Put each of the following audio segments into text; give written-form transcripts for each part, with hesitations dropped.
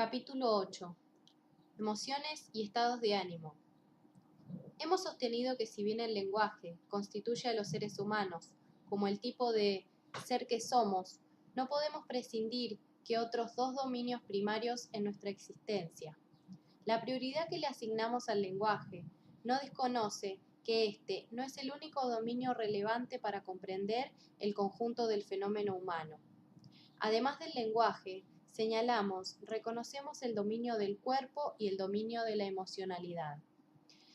Capítulo 8. Emociones y estados de ánimo. Hemos sostenido que si bien el lenguaje constituye a los seres humanos como el tipo de ser que somos, no podemos prescindir que otros dos dominios primarios en nuestra existencia. La prioridad que le asignamos al lenguaje no desconoce que este no es el único dominio relevante para comprender el conjunto del fenómeno humano. Además del lenguaje, reconocemos el dominio del cuerpo y el dominio de la emocionalidad.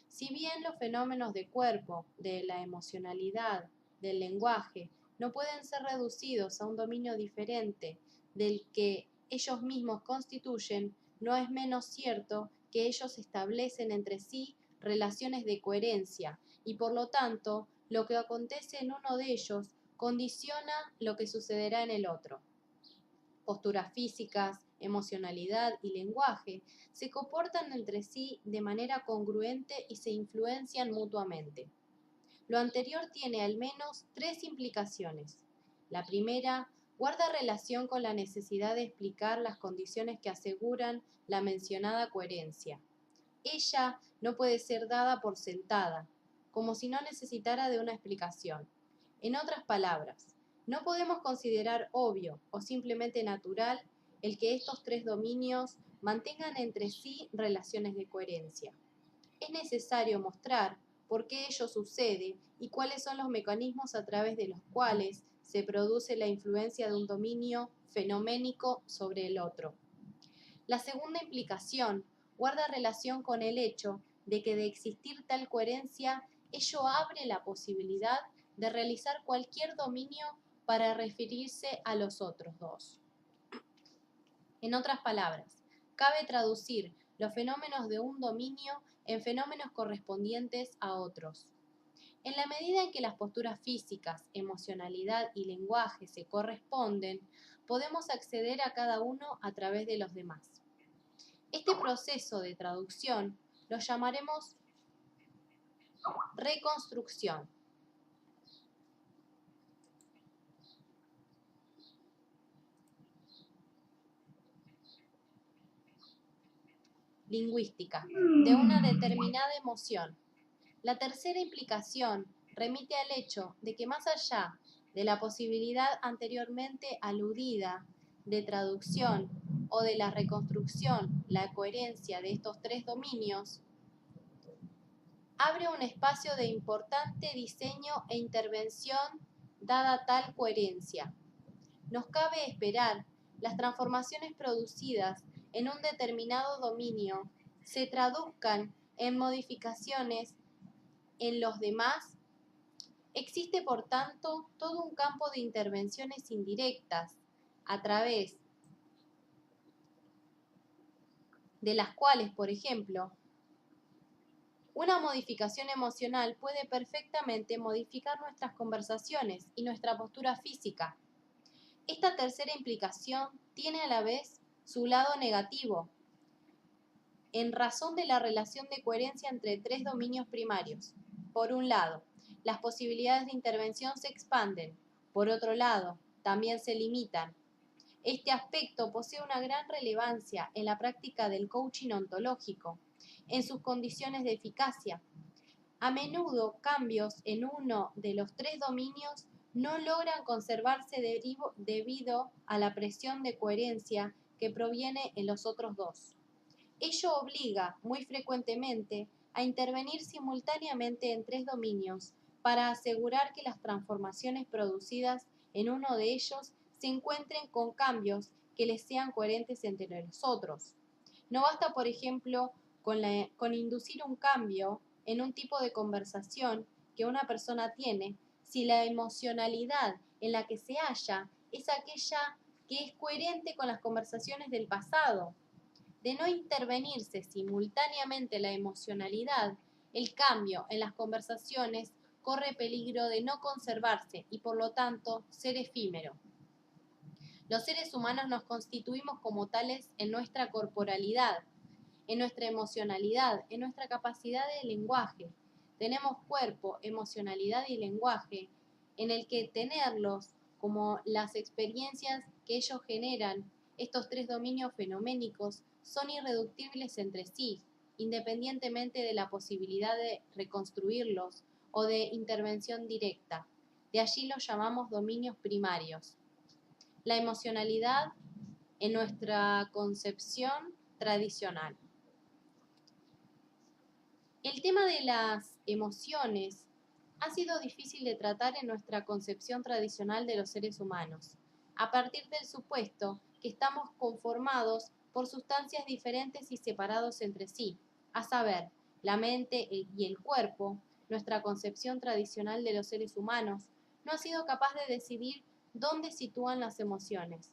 Si bien los fenómenos de cuerpo, de la emocionalidad, del lenguaje, no pueden ser reducidos a un dominio diferente del que ellos mismos constituyen, no es menos cierto que ellos establecen entre sí relaciones de coherencia y por lo tanto, lo que acontece en uno de ellos condiciona lo que sucederá en el otro. Posturas físicas, emocionalidad y lenguaje se comportan entre sí de manera congruente y se influencian mutuamente. Lo anterior tiene al menos tres implicaciones. La primera guarda relación con la necesidad de explicar las condiciones que aseguran la mencionada coherencia. Ella no puede ser dada por sentada, como si no necesitara de una explicación. En otras palabras, no podemos considerar obvio o simplemente natural el que estos tres dominios mantengan entre sí relaciones de coherencia. Es necesario mostrar por qué ello sucede y cuáles son los mecanismos a través de los cuales se produce la influencia de un dominio fenoménico sobre el otro. La segunda implicación guarda relación con el hecho de que de existir tal coherencia, ello abre la posibilidad de realizar cualquier dominio para referirse a los otros dos. En otras palabras, cabe traducir los fenómenos de un dominio en fenómenos correspondientes a otros. En la medida en que las posturas físicas, emocionalidad y lenguaje se corresponden, podemos acceder a cada uno a través de los demás. Este proceso de traducción lo llamaremos reconstrucción. Lingüística, de una determinada emoción. La tercera implicación remite al hecho de que más allá de la posibilidad anteriormente aludida de traducción o de la reconstrucción, la coherencia de estos tres dominios, abre un espacio de importante diseño e intervención dada tal coherencia. Nos cabe esperar las transformaciones producidas en un determinado dominio se traduzcan en modificaciones en los demás. Existe, por tanto, todo un campo de intervenciones indirectas a través de las cuales, por ejemplo, una modificación emocional puede perfectamente modificar nuestras conversaciones y nuestra postura física. Esta tercera implicación tiene a la vez su lado negativo, en razón de la relación de coherencia entre tres dominios primarios. Por un lado, las posibilidades de intervención se expanden. Por otro lado, también se limitan. Este aspecto posee una gran relevancia en la práctica del coaching ontológico, en sus condiciones de eficacia. A menudo, cambios en uno de los tres dominios no logran conservarse debido a la presión de coherencia que proviene en los otros dos. Ello obliga, muy frecuentemente, a intervenir simultáneamente en tres dominios para asegurar que las transformaciones producidas en uno de ellos se encuentren con cambios que les sean coherentes entre los otros. No basta, por ejemplo, con inducir un cambio en un tipo de conversación que una persona tiene si la emocionalidad en la que se halla es aquella que es coherente con las conversaciones del pasado. De no intervenirse simultáneamente la emocionalidad, el cambio en las conversaciones corre peligro de no conservarse y por lo tanto ser efímero. Los seres humanos nos constituimos como tales en nuestra corporalidad, en nuestra emocionalidad, en nuestra capacidad de lenguaje. Tenemos cuerpo, emocionalidad y lenguaje en el que tenerlos como las experiencias que ellos generan Estos tres dominios fenoménicos son irreductibles entre sí, independientemente de la posibilidad de reconstruirlos o de intervención directa. De allí los llamamos dominios primarios. La emocionalidad en nuestra concepción tradicional. El tema de las emociones ha sido difícil de tratar en nuestra concepción tradicional de los seres humanos, a partir del supuesto que estamos conformados por sustancias diferentes y separados entre sí, a saber, la mente y el cuerpo. Nuestra concepción tradicional de los seres humanos no ha sido capaz de decidir dónde sitúan las emociones.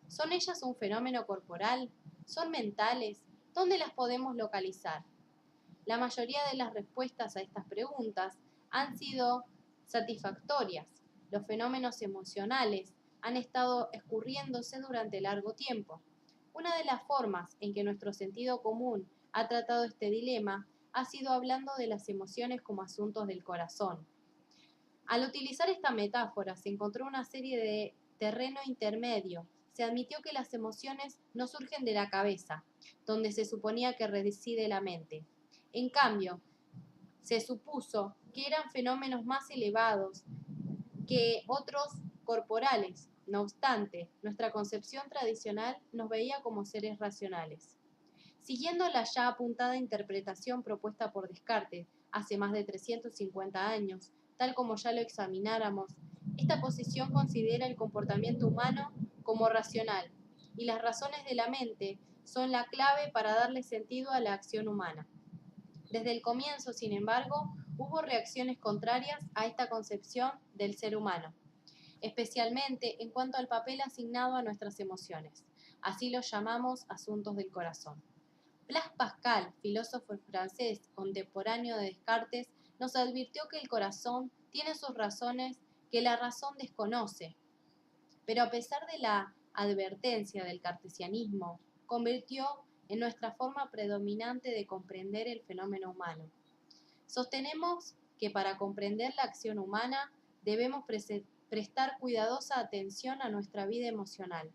¿Son ellas un fenómeno corporal? ¿Son mentales? ¿Dónde las podemos localizar? La mayoría de las respuestas a estas preguntas han sido satisfactorias. Los fenómenos emocionales han estado escurriéndose durante largo tiempo. Una de las formas en que nuestro sentido común ha tratado este dilema ha sido hablando de las emociones como asuntos del corazón. Al utilizar esta metáfora se encontró una serie de terreno intermedio. Se admitió que las emociones no surgen de la cabeza, donde se suponía que reside la mente. En cambio, se supuso que eran fenómenos más elevados que otros corporales. No obstante, nuestra concepción tradicional nos veía como seres racionales. Siguiendo la ya apuntada interpretación propuesta por Descartes hace más de 350 años, tal como ya lo examináramos, esta posición considera el comportamiento humano como racional, y las razones de la mente son la clave para darle sentido a la acción humana. Desde el comienzo, sin embargo, hubo reacciones contrarias a esta concepción del ser humano, especialmente en cuanto al papel asignado a nuestras emociones. Así los llamamos asuntos del corazón. Blaise Pascal, filósofo francés contemporáneo de Descartes, nos advirtió que el corazón tiene sus razones que la razón desconoce, pero a pesar de la advertencia del cartesianismo, convirtió en nuestra forma predominante de comprender el fenómeno humano. Sostenemos que para comprender la acción humana debemos prestar cuidadosa atención a nuestra vida emocional.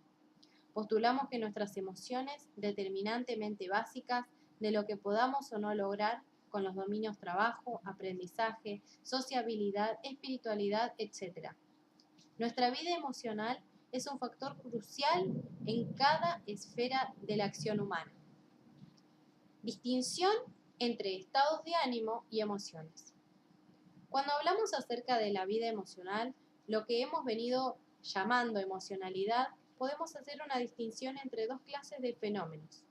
Postulamos que nuestras emociones, determinantemente básicas de lo que podamos o no lograr con los dominios trabajo, aprendizaje, sociabilidad, espiritualidad, etc. Nuestra vida emocional es un factor crucial en cada esfera de la acción humana. Distinción entre estados de ánimo y emociones. Cuando hablamos acerca de la vida emocional, lo que hemos venido llamando emocionalidad, podemos hacer una distinción entre dos clases de fenómenos: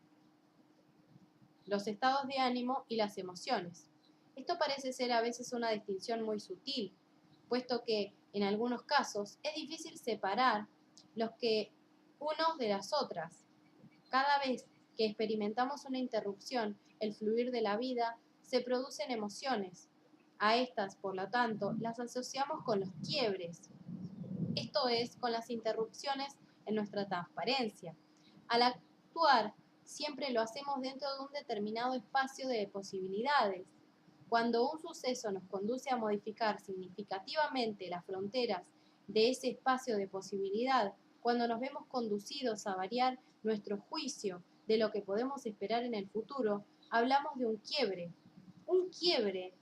los estados de ánimo y las emociones. Esto parece ser a veces una distinción muy sutil, puesto que en algunos casos es difícil separar los que unos de las otras. Cada vez que experimentamos una interrupción, el fluir de la vida, se producen emociones. A estas, por lo tanto, las asociamos con los quiebres, esto es, con las interrupciones en nuestra transparencia. Al actuar, siempre lo hacemos dentro de un determinado espacio de posibilidades. Cuando un suceso nos conduce a modificar significativamente las fronteras de ese espacio de posibilidad, cuando nos vemos conducidos a variar nuestro juicio de lo que podemos esperar en el futuro, hablamos de un quiebre. Un quiebre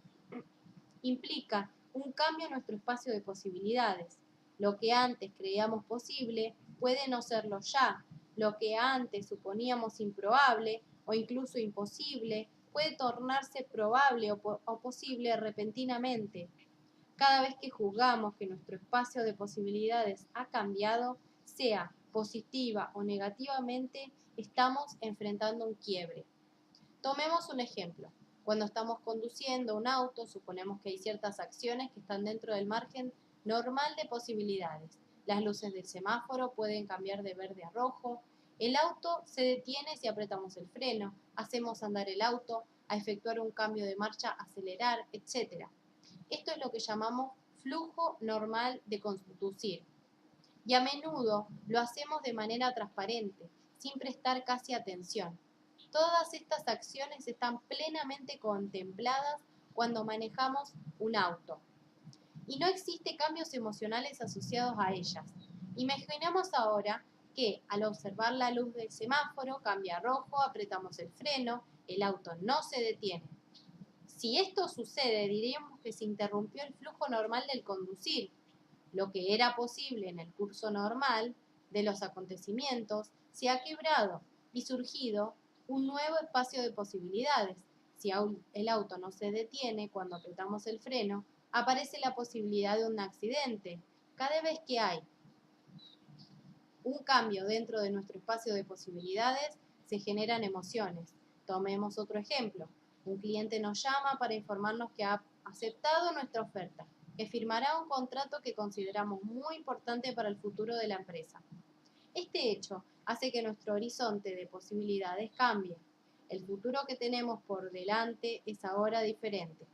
implica un cambio en nuestro espacio de posibilidades. Lo que antes creíamos posible puede no serlo ya. Lo que antes suponíamos improbable o incluso imposible puede tornarse probable o posible repentinamente. Cada vez que juzgamos que nuestro espacio de posibilidades ha cambiado, sea positiva o negativamente, estamos enfrentando un quiebre. Tomemos un ejemplo. Cuando estamos conduciendo un auto, suponemos que hay ciertas acciones que están dentro del margen normal de posibilidades. Las luces del semáforo pueden cambiar de verde a rojo. El auto se detiene si apretamos el freno, hacemos andar el auto, a efectuar un cambio de marcha, acelerar, etc. Esto es lo que llamamos flujo normal de conducir. Y a menudo lo hacemos de manera transparente, sin prestar casi atención. Todas estas acciones están plenamente contempladas cuando manejamos un auto. Y no existe cambios emocionales asociados a ellas. Imaginemos ahora que al observar la luz del semáforo cambia a rojo, apretamos el freno, el auto no se detiene. Si esto sucede, diríamos que se interrumpió el flujo normal del conducir. Lo que era posible en el curso normal de los acontecimientos se ha quebrado y surgido un nuevo espacio de posibilidades. Si el auto no se detiene cuando apretamos el freno, aparece la posibilidad de un accidente. Cada vez que hay un cambio dentro de nuestro espacio de posibilidades, se generan emociones. Tomemos otro ejemplo. Un cliente nos llama para informarnos que ha aceptado nuestra oferta, que firmará un contrato que consideramos muy importante para el futuro de la empresa. Este hecho hace que nuestro horizonte de posibilidades cambie. El futuro que tenemos por delante es ahora diferente.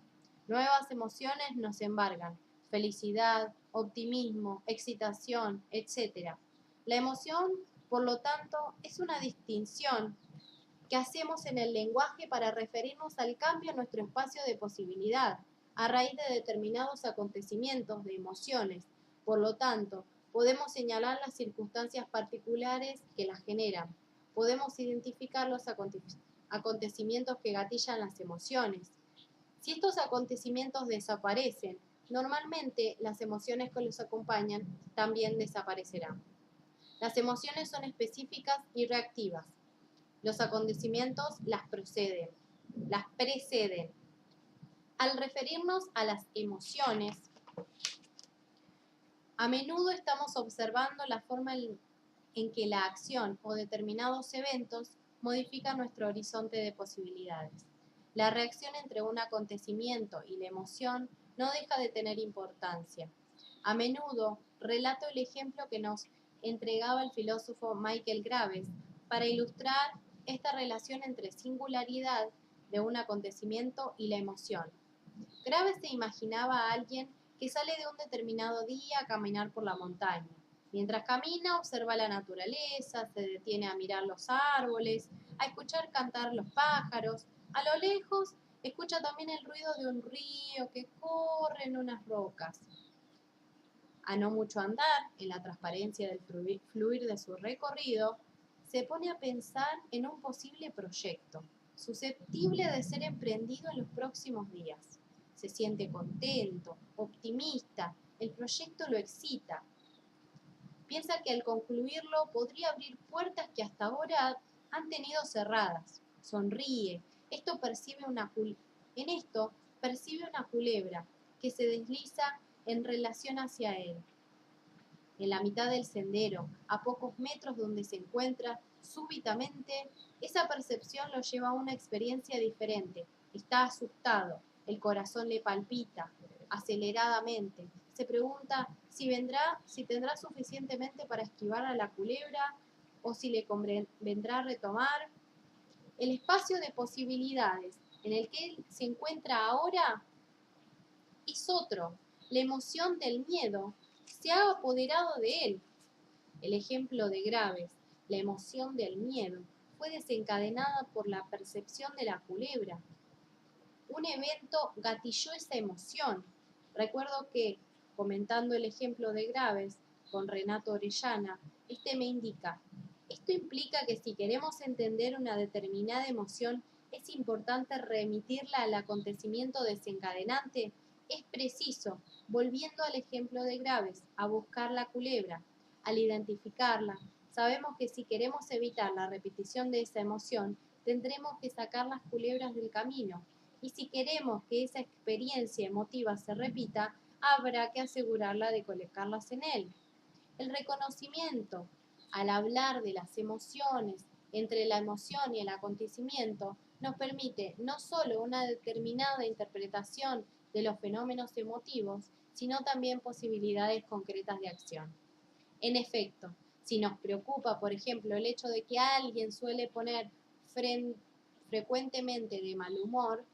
Nuevas emociones nos embargan: felicidad, optimismo, excitación, etc. La emoción, por lo tanto, es una distinción que hacemos en el lenguaje para referirnos al cambio en nuestro espacio de posibilidad a raíz de determinados acontecimientos de emociones. Por lo tanto, podemos señalar las circunstancias particulares que las generan. Podemos identificar los acontecimientos que gatillan las emociones. Si estos acontecimientos desaparecen, normalmente las emociones que los acompañan también desaparecerán. Las emociones son específicas y reactivas. Los acontecimientos las preceden. Al referirnos a las emociones, a menudo estamos observando la forma en que la acción o determinados eventos modifican nuestro horizonte de posibilidades. La reacción entre un acontecimiento y la emoción no deja de tener importancia. A menudo relato el ejemplo que nos entregaba el filósofo Michael Graves para ilustrar esta relación entre singularidad de un acontecimiento y la emoción. Graves se imaginaba a alguien que sale de un determinado día a caminar por la montaña. Mientras camina, observa la naturaleza, se detiene a mirar los árboles, a escuchar cantar los pájaros. A lo lejos, escucha también el ruido de un río que corre en unas rocas. A no mucho andar, en la transparencia del fluir de su recorrido, se pone a pensar en un posible proyecto, susceptible de ser emprendido en los próximos días. Se siente contento, optimista, el proyecto lo excita. Piensa que al concluirlo podría abrir puertas que hasta ahora han tenido cerradas. Sonríe. En esto percibe una culebra que se desliza en relación hacia él. En la mitad del sendero, a pocos metros donde se encuentra, súbitamente, esa percepción lo lleva a una experiencia diferente. Está asustado, el corazón le palpita aceleradamente. Se pregunta si tendrá suficientemente para esquivar a la culebra o si le convendrá retomar. El espacio de posibilidades en el que él se encuentra ahora es otro. La emoción del miedo se ha apoderado de él. El ejemplo de Graves, la emoción del miedo, fue desencadenada por la percepción de la culebra. Un evento gatilló esa emoción. Recuerdo que, comentando el ejemplo de Graves con Renato Orellana, me indica: esto implica que si queremos entender una determinada emoción, es importante remitirla al acontecimiento desencadenante. Es preciso, volviendo al ejemplo de Graves, a buscar la culebra. Al identificarla, sabemos que si queremos evitar la repetición de esa emoción, tendremos que sacar las culebras del camino. Y si queremos que esa experiencia emotiva se repita, habrá que asegurarla de colocarlas en él. El reconocimiento, al hablar de las emociones, entre la emoción y el acontecimiento, nos permite no solo una determinada interpretación de los fenómenos emotivos, sino también posibilidades concretas de acción. En efecto, si nos preocupa, por ejemplo, el hecho de que alguien suele poner frecuentemente de mal humor,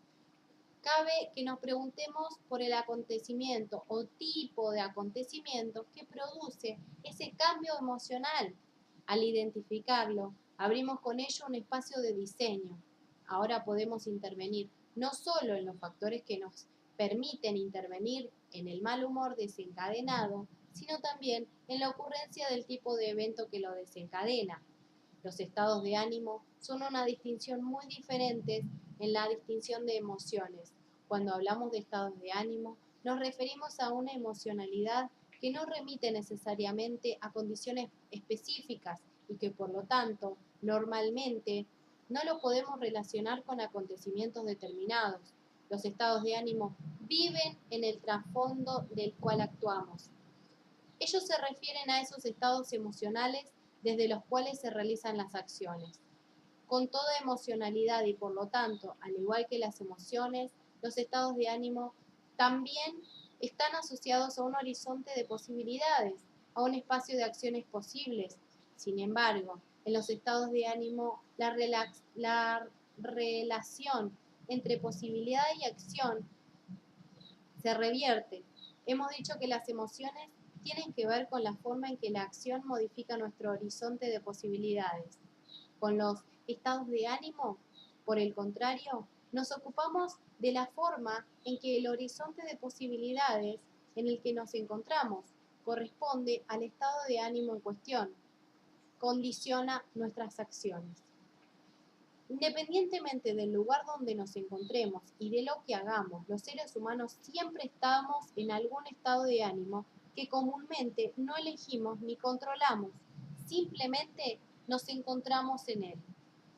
cabe que nos preguntemos por el acontecimiento o tipo de acontecimiento que produce ese cambio emocional. Al identificarlo, abrimos con ello un espacio de diseño. Ahora podemos intervenir no solo en los factores que nos permiten intervenir en el mal humor desencadenado, sino también en la ocurrencia del tipo de evento que lo desencadena. Los estados de ánimo son una distinción muy diferente en la distinción de emociones. Cuando hablamos de estados de ánimo, nos referimos a una emocionalidad que no remite necesariamente a condiciones específicas y que por lo tanto, normalmente, no lo podemos relacionar con acontecimientos determinados. Los estados de ánimo viven en el trasfondo del cual actuamos. Ellos se refieren a esos estados emocionales desde los cuales se realizan las acciones. Con toda emocionalidad y por lo tanto, al igual que las emociones, los estados de ánimo también están asociados a un horizonte de posibilidades, a un espacio de acciones posibles. Sin embargo, en los estados de ánimo, la relación entre posibilidad y acción se revierte. Hemos dicho que las emociones tienen que ver con la forma en que la acción modifica nuestro horizonte de posibilidades. Con los estados de ánimo, por el contrario, nos ocupamos de la forma en que el horizonte de posibilidades en el que nos encontramos corresponde al estado de ánimo en cuestión, condiciona nuestras acciones. Independientemente del lugar donde nos encontremos y de lo que hagamos, los seres humanos siempre estamos en algún estado de ánimo que comúnmente no elegimos ni controlamos, simplemente nos encontramos en él.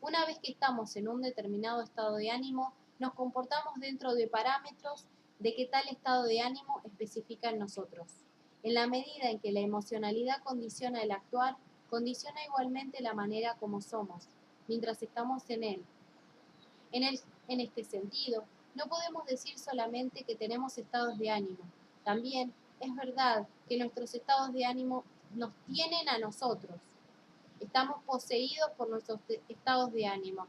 Una vez que estamos en un determinado estado de ánimo, nos comportamos dentro de parámetros de que tal estado de ánimo especifica en nosotros. En la medida en que la emocionalidad condiciona el actuar, condiciona igualmente la manera como somos, mientras estamos en él. En este sentido, no podemos decir solamente que tenemos estados de ánimo. También es verdad que nuestros estados de ánimo nos tienen a nosotros. Estamos poseídos por nuestros estados de ánimo.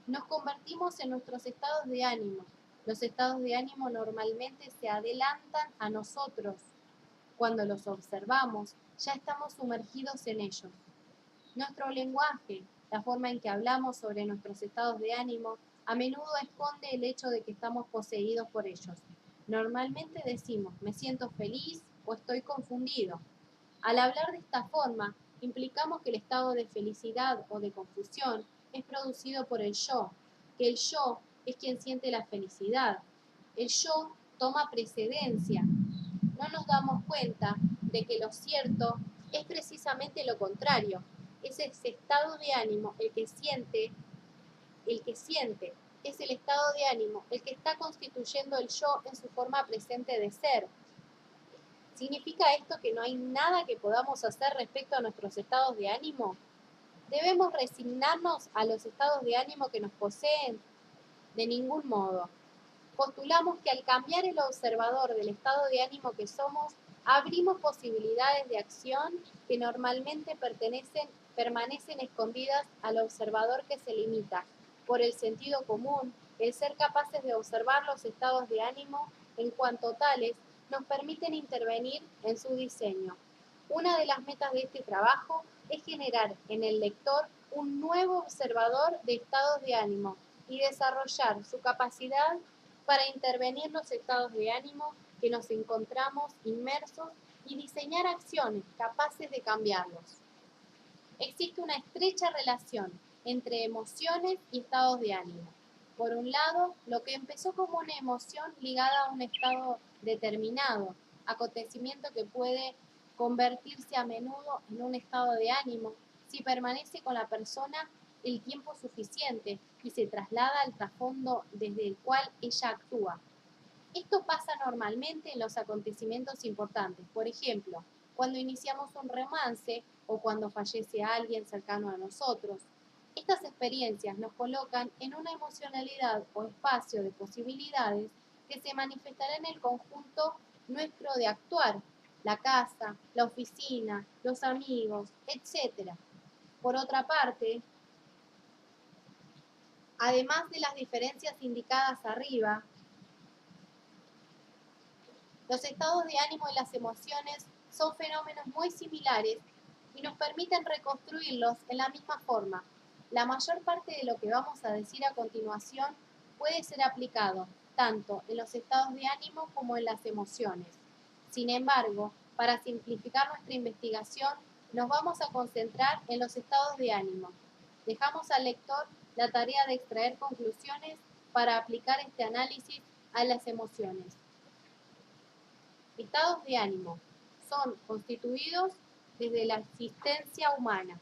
Nos convertimos en nuestros estados de ánimo. Los estados de ánimo normalmente se adelantan a nosotros. Cuando los observamos, ya estamos sumergidos en ellos. Nuestro lenguaje, la forma en que hablamos sobre nuestros estados de ánimo, a menudo esconde el hecho de que estamos poseídos por ellos. Normalmente decimos, me siento feliz o estoy confundido. Al hablar de esta forma, implicamos que el estado de felicidad o de confusión es producido por el yo, que el yo es quien siente la felicidad. El yo toma precedencia. No nos damos cuenta de que lo cierto es precisamente lo contrario. Es ese estado de ánimo el que siente, es el estado de ánimo el que está constituyendo el yo en su forma presente de ser. ¿Significa esto que no hay nada que podamos hacer respecto a nuestros estados de ánimo? ¿Debemos resignarnos a los estados de ánimo que nos poseen? De ningún modo. Postulamos que al cambiar el observador del estado de ánimo que somos, abrimos posibilidades de acción que normalmente permanecen escondidas al observador que se limita, por el sentido común, el ser capaces de observar los estados de ánimo en cuanto tales nos permiten intervenir en su diseño. Una de las metas de este trabajo es generar en el lector un nuevo observador de estados de ánimo y desarrollar su capacidad para intervenir los estados de ánimo que nos encontramos inmersos y diseñar acciones capaces de cambiarlos. Existe una estrecha relación entre emociones y estados de ánimo. Por un lado, lo que empezó como una emoción ligada a un estado determinado, acontecimiento que puede convertirse a menudo en un estado de ánimo si permanece con la persona el tiempo suficiente y se traslada al trasfondo desde el cual ella actúa. Esto pasa normalmente en los acontecimientos importantes, por ejemplo, cuando iniciamos un romance o cuando fallece alguien cercano a nosotros. Estas experiencias nos colocan en una emocionalidad o espacio de posibilidades que se manifestará en el conjunto nuestro de actuar, la casa, la oficina, los amigos, etc. Por otra parte, además de las diferencias indicadas arriba, los estados de ánimo y las emociones son fenómenos muy similares y nos permiten reconstruirlos en la misma forma. La mayor parte de lo que vamos a decir a continuación puede ser aplicado tanto en los estados de ánimo como en las emociones. Sin embargo, Para simplificar nuestra investigación, nos vamos a concentrar en los estados de ánimo. Dejamos al lector la tarea de extraer conclusiones para aplicar este análisis a las emociones. Estados de ánimo son constituidos desde la existencia humana.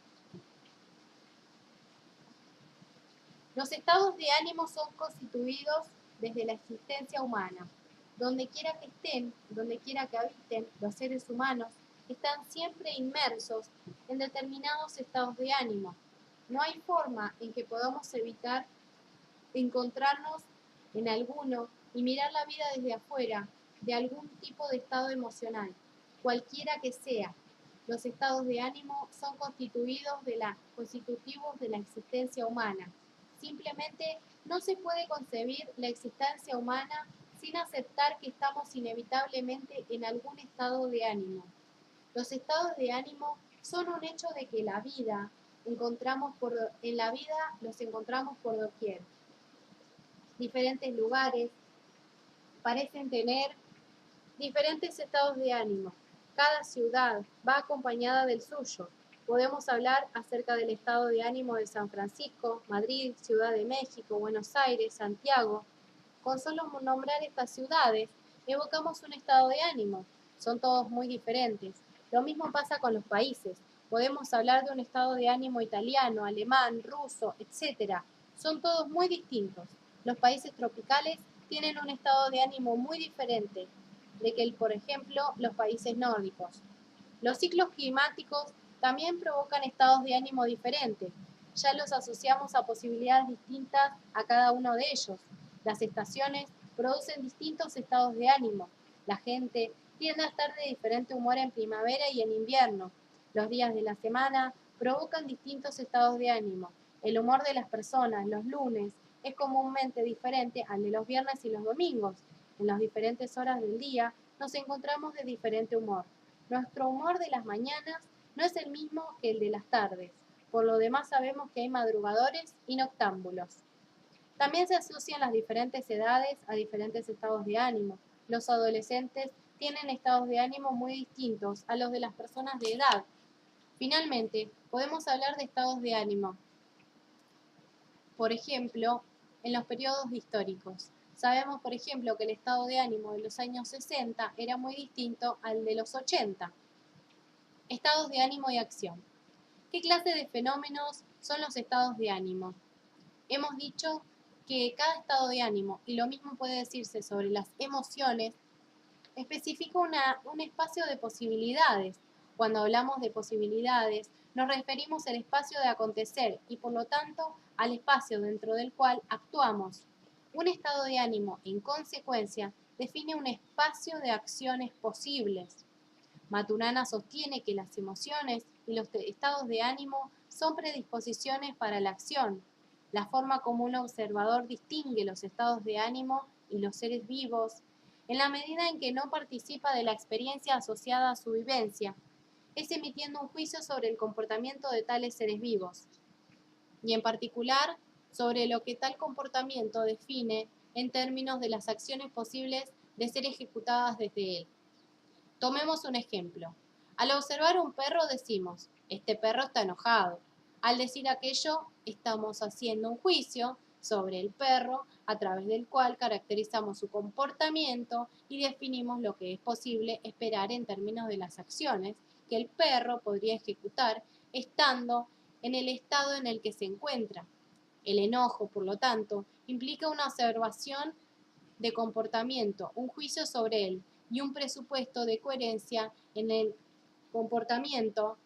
Los estados de ánimo son constituidos desde la existencia humana. Donde quiera que estén, donde quiera que habiten, los seres humanos están siempre inmersos en determinados estados de ánimo. No hay forma en que podamos evitar encontrarnos en alguno y mirar la vida desde afuera de algún tipo de estado emocional, cualquiera que sea. Los estados de ánimo son constitutivos de la existencia humana. Simplemente no se puede concebir la existencia humana sin aceptar que estamos inevitablemente en algún estado de ánimo. Los estados de ánimo son un hecho de que en la vida los encontramos por doquier. Diferentes lugares parecen tener diferentes estados de ánimo. Cada ciudad va acompañada del suyo. Podemos hablar acerca del estado de ánimo de San Francisco, Madrid, Ciudad de México, Buenos Aires, Santiago. Con solo nombrar estas ciudades, evocamos un estado de ánimo. Son todos muy diferentes. Lo mismo pasa con los países. Podemos hablar de un estado de ánimo italiano, alemán, ruso, etc. Son todos muy distintos. Los países tropicales tienen un estado de ánimo muy diferente de que, por ejemplo, los países nórdicos. Los ciclos climáticos también provocan estados de ánimo diferentes. Ya los asociamos a posibilidades distintas a cada uno de ellos. Las estaciones producen distintos estados de ánimo. La gente tiende a estar de diferente humor en primavera y en invierno. Los días de la semana provocan distintos estados de ánimo. El humor de las personas los lunes es comúnmente diferente al de los viernes y los domingos. En las diferentes horas del día nos encontramos de diferente humor. Nuestro humor de las mañanas no es el mismo que el de las tardes. Por lo demás sabemos que hay madrugadores y noctámbulos. También se asocian las diferentes edades a diferentes estados de ánimo. Los adolescentes tienen estados de ánimo muy distintos a los de las personas de edad. Finalmente, podemos hablar de estados de ánimo, por ejemplo, en los periodos históricos. Sabemos, por ejemplo, que el estado de ánimo de los años 60 era muy distinto al de los 80. Estados de ánimo y acción. ¿Qué clase de fenómenos son los estados de ánimo? Hemos dicho que cada estado de ánimo, y lo mismo puede decirse sobre las emociones, especifica un espacio de posibilidades. Cuando hablamos de posibilidades, nos referimos al espacio de acontecer y por lo tanto al espacio dentro del cual actuamos. Un estado de ánimo, en consecuencia, define un espacio de acciones posibles. Maturana sostiene que las emociones y los estados de ánimo son predisposiciones para la acción. La forma como un observador distingue los estados de ánimo y los seres vivos, en la medida en que no participa de la experiencia asociada a su vivencia, es emitiendo un juicio sobre el comportamiento de tales seres vivos, y en particular sobre lo que tal comportamiento define en términos de las acciones posibles de ser ejecutadas desde él. Tomemos un ejemplo. Al observar un perro decimos, este perro está enojado. Al decir aquello, estamos haciendo un juicio sobre el perro a través del cual caracterizamos su comportamiento y definimos lo que es posible esperar en términos de las acciones que el perro podría ejecutar estando en el estado en el que se encuentra. El enojo, por lo tanto, implica una observación de comportamiento, un juicio sobre él y un presupuesto de coherencia en el comportamiento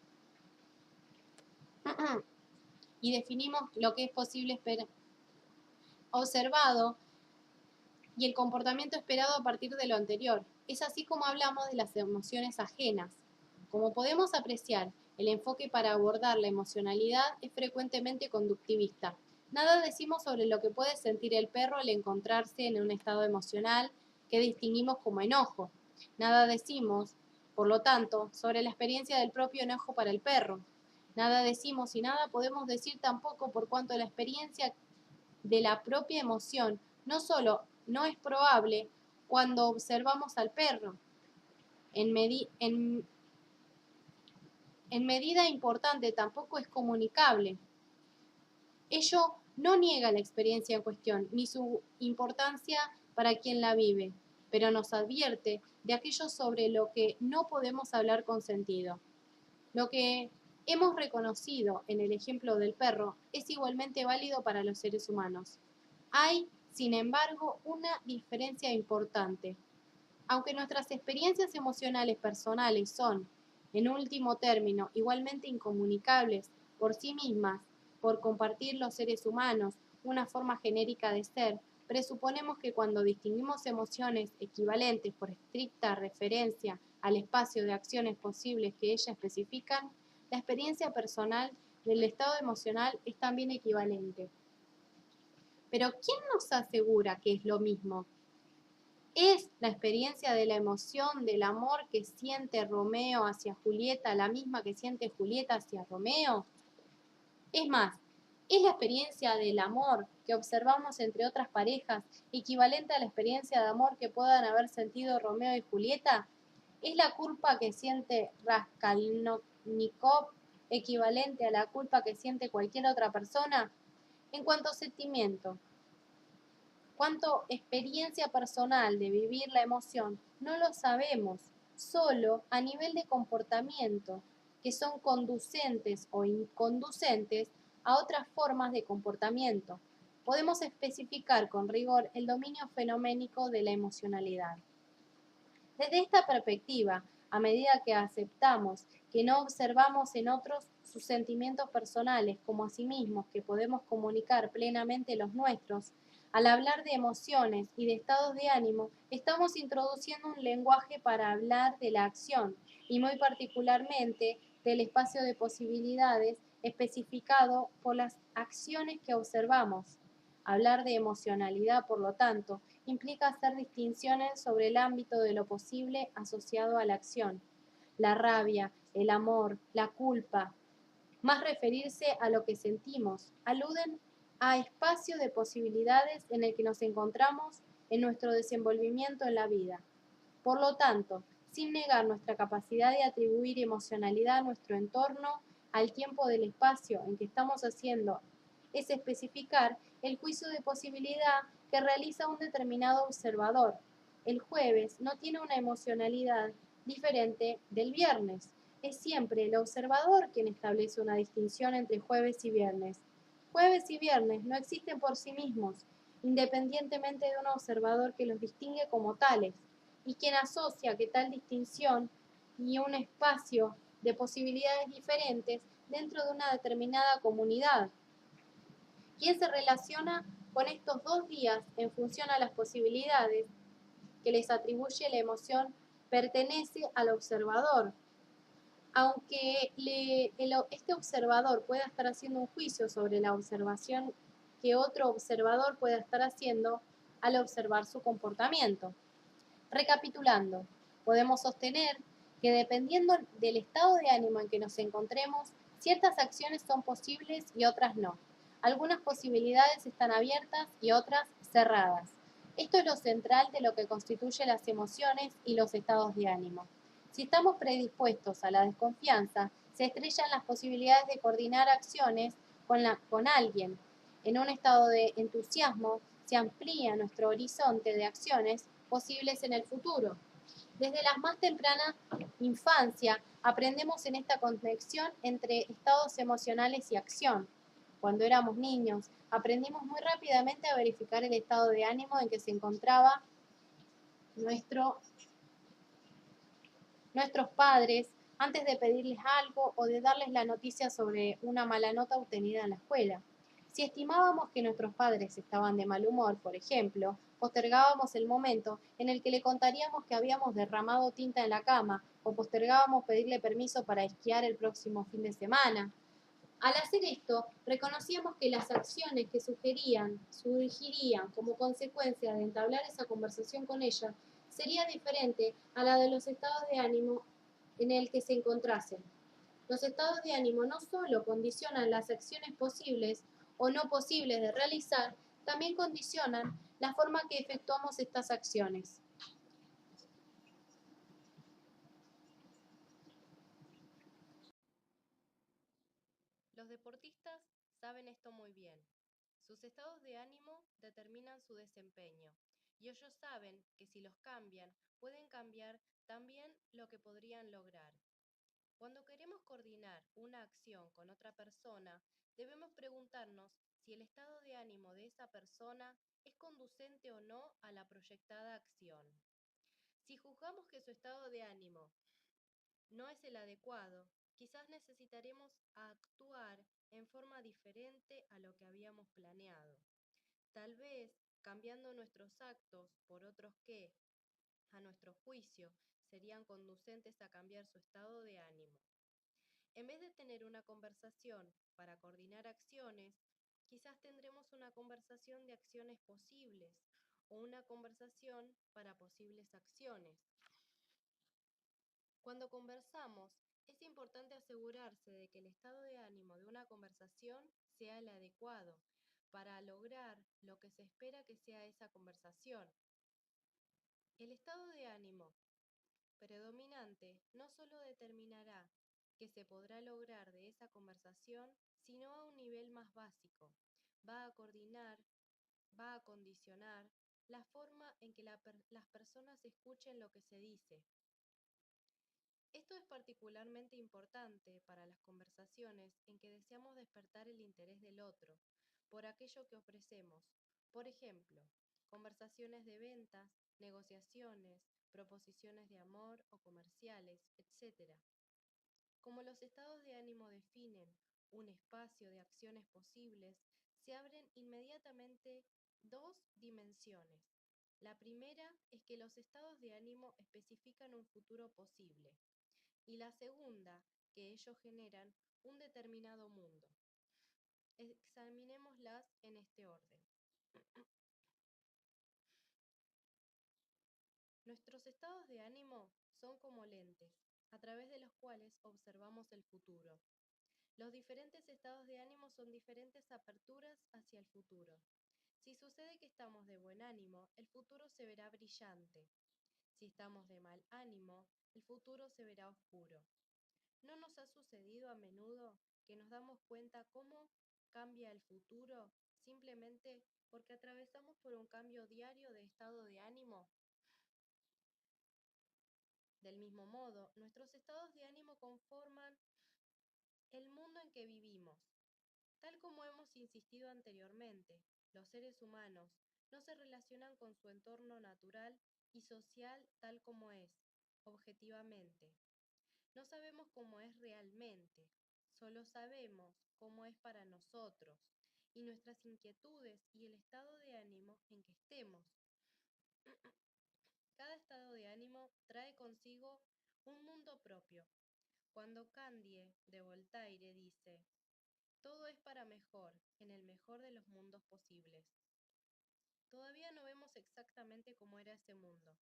y definimos lo que es posible observado y el comportamiento esperado a partir de lo anterior. Es así como hablamos de las emociones ajenas. Como podemos apreciar, el enfoque para abordar la emocionalidad es frecuentemente conductivista. Nada decimos sobre lo que puede sentir el perro al encontrarse en un estado emocional que distinguimos como enojo. Nada decimos, por lo tanto, sobre la experiencia del propio enojo para el perro. Nada decimos y nada podemos decir tampoco por cuanto la experiencia de la propia emoción no solo no es probable cuando observamos al perro, En medida importante tampoco es comunicable. Ello no niega la experiencia en cuestión, ni su importancia para quien la vive, pero nos advierte de aquello sobre lo que no podemos hablar con sentido. Lo que hemos reconocido en el ejemplo del perro es igualmente válido para los seres humanos. Hay, sin embargo, una diferencia importante. Aunque nuestras experiencias emocionales personales son, en último término, igualmente incomunicables por sí mismas, por compartir los seres humanos una forma genérica de ser, presuponemos que cuando distinguimos emociones equivalentes por estricta referencia al espacio de acciones posibles que ellas especifican, la experiencia personal del estado emocional es también equivalente. Pero ¿quién nos asegura que es lo mismo? ¿Es la experiencia de la emoción, del amor que siente Romeo hacia Julieta la misma que siente Julieta hacia Romeo? Es más, ¿es la experiencia del amor que observamos entre otras parejas equivalente a la experiencia de amor que puedan haber sentido Romeo y Julieta? ¿Es la culpa que siente Raskolnikov equivalente a la culpa que siente cualquier otra persona? En cuanto a sentimiento, cuanto experiencia personal de vivir la emoción, no lo sabemos, solo a nivel de comportamiento, que son conducentes o inconducentes a otras formas de comportamiento. Podemos especificar con rigor el dominio fenoménico de la emocionalidad. Desde esta perspectiva, a medida que aceptamos que no observamos en otros sus sentimientos personales como a sí mismos que podemos comunicar plenamente los nuestros, al hablar de emociones y de estados de ánimo, estamos introduciendo un lenguaje para hablar de la acción y muy particularmente del espacio de posibilidades especificado por las acciones que observamos. Hablar de emocionalidad, por lo tanto, implica hacer distinciones sobre el ámbito de lo posible asociado a la acción. La rabia, el amor, la culpa, más referirse a lo que sentimos, aluden a espacio de posibilidades en el que nos encontramos en nuestro desenvolvimiento en la vida. Por lo tanto, sin negar nuestra capacidad de atribuir emocionalidad a nuestro entorno, al tiempo del espacio en que estamos haciendo es especificar el juicio de posibilidad que realiza un determinado observador. El jueves no tiene una emocionalidad diferente del viernes. Es siempre el observador quien establece una distinción entre jueves y viernes. Jueves y viernes no existen por sí mismos, independientemente de un observador que los distingue como tales, y quien asocia que tal distinción y un espacio de posibilidades diferentes dentro de una determinada comunidad. Quien se relaciona con estos dos días en función a las posibilidades que les atribuye la emoción pertenece al observador. Aunque este observador pueda estar haciendo un juicio sobre la observación que otro observador pueda estar haciendo al observar su comportamiento. Recapitulando, podemos sostener que dependiendo del estado de ánimo en que nos encontremos, ciertas acciones son posibles y otras no. Algunas posibilidades están abiertas y otras cerradas. Esto es lo central de lo que constituye las emociones y los estados de ánimo. Si estamos predispuestos a la desconfianza, se estrellan las posibilidades de coordinar acciones con alguien. En un estado de entusiasmo, se amplía nuestro horizonte de acciones posibles en el futuro. Desde la más temprana infancia aprendemos en esta conexión entre estados emocionales y acción. Cuando éramos niños, aprendimos muy rápidamente a verificar el estado de ánimo en que se encontraba nuestros padres antes de pedirles algo o de darles la noticia sobre una mala nota obtenida en la escuela. Si estimábamos que nuestros padres estaban de mal humor, por ejemplo, postergábamos el momento en el que le contaríamos que habíamos derramado tinta en la cama o postergábamos pedirle permiso para esquiar el próximo fin de semana. Al hacer esto, reconocíamos que las acciones que surgirían como consecuencia de entablar esa conversación con ella sería diferente a la de los estados de ánimo en el que se encontrasen. Los estados de ánimo no solo condicionan las acciones posibles o no posibles de realizar, también condicionan la forma que efectuamos estas acciones. esto muy bien. Sus estados de ánimo determinan su desempeño, y ellos saben que si los cambian, pueden cambiar también lo que podrían lograr. Cuando queremos coordinar una acción con otra persona, debemos preguntarnos si el estado de ánimo de esa persona es conducente o no a la proyectada acción. Si juzgamos que su estado de ánimo no es el adecuado, quizás necesitaremos actuar en forma diferente a lo que habíamos planeado. Tal vez cambiando nuestros actos por otros que, a nuestro juicio, serían conducentes a cambiar su estado de ánimo. En vez de tener una conversación para coordinar acciones, quizás tendremos una conversación de acciones posibles o una conversación para posibles acciones. Cuando conversamos, es importante asegurarse de que el estado de ánimo de una conversación sea el adecuado para lograr lo que se espera que sea esa conversación. El estado de ánimo predominante no solo determinará qué se podrá lograr de esa conversación, sino a un nivel más básico. Va a coordinar, va a condicionar la forma en que las personas escuchen lo que se dice. Esto es particularmente importante para las conversaciones en que deseamos despertar el interés del otro por aquello que ofrecemos. Por ejemplo, conversaciones de ventas, negociaciones, proposiciones de amor o comerciales, etc. Como los estados de ánimo definen un espacio de acciones posibles, se abren inmediatamente dos dimensiones. La primera es que los estados de ánimo especifican un futuro posible y la segunda, que ellos generan un determinado mundo. Examinémoslas en este orden. Nuestros estados de ánimo son como lentes, a través de los cuales observamos el futuro. Los diferentes estados de ánimo son diferentes aperturas hacia el futuro. Si sucede que estamos de buen ánimo, el futuro se verá brillante. Si estamos de mal ánimo, el futuro se verá oscuro. ¿No nos ha sucedido a menudo que nos damos cuenta cómo cambia el futuro simplemente porque atravesamos por un cambio diario de estado de ánimo? Del mismo modo, nuestros estados de ánimo conforman el mundo en que vivimos. Tal como hemos insistido anteriormente, los seres humanos no se relacionan con su entorno natural y social tal como es, objetivamente. No sabemos cómo es realmente, solo sabemos cómo es para nosotros y nuestras inquietudes y el estado de ánimo en que estemos. Cada estado de ánimo trae consigo un mundo propio. Cuando Candie de Voltaire dice, todo es para mejor, en el mejor de los mundos posibles. Todavía no vemos exactamente cómo era ese mundo,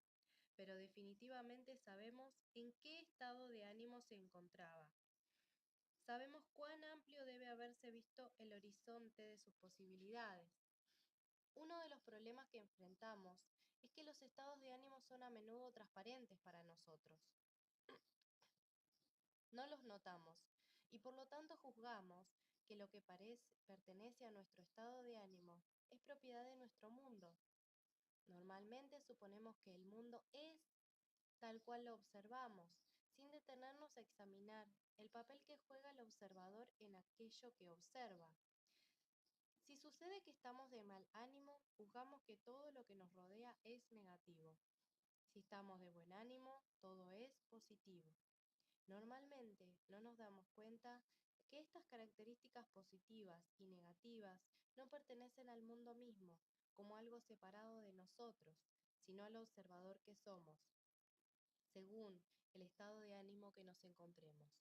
pero definitivamente sabemos en qué estado de ánimo se encontraba. Sabemos cuán amplio debe haberse visto el horizonte de sus posibilidades. Uno de los problemas que enfrentamos es que los estados de ánimo son a menudo transparentes para nosotros. No los notamos y por lo tanto juzgamos que lo que pertenece a nuestro estado de ánimo es propiedad de nuestro mundo. Normalmente suponemos que el mundo es tal cual lo observamos, sin detenernos a examinar el papel que juega el observador en aquello que observa. Si sucede que estamos de mal ánimo, juzgamos que todo lo que nos rodea es negativo. Si estamos de buen ánimo, todo es positivo. Normalmente no nos damos cuenta que estas características positivas y negativas no pertenecen al mundo mismo, como algo separado de nosotros, sino al observador que somos, según el estado de ánimo que nos encontremos.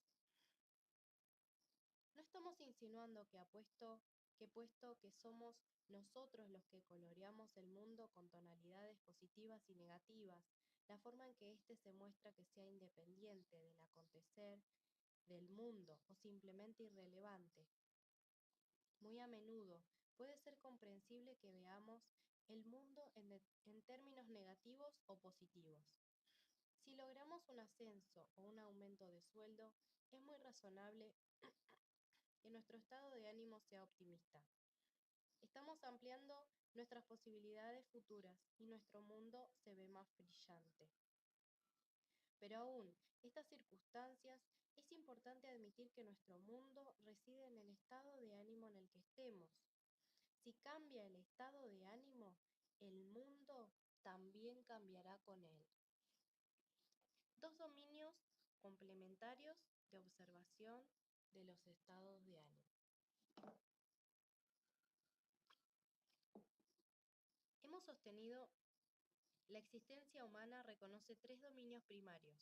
No estamos insinuando que puesto que somos nosotros los que coloreamos el mundo con tonalidades positivas y negativas, la forma en que éste se muestra que sea independiente del acontecer del mundo o simplemente irrelevante. Muy a menudo puede ser comprensible que veamos el mundo en términos negativos o positivos. Si logramos un ascenso o un aumento de sueldo, es muy razonable que nuestro estado de ánimo sea optimista. Estamos ampliando nuestras posibilidades futuras y nuestro mundo se ve más brillante. Pero aún, estas circunstancias, es importante admitir que nuestro mundo reside en el estado de ánimo en el que estemos. Si cambia el estado de ánimo, el mundo también cambiará con él. Dos dominios complementarios de observación de los estados de ánimo. Hemos sostenido la existencia humana reconoce tres dominios primarios: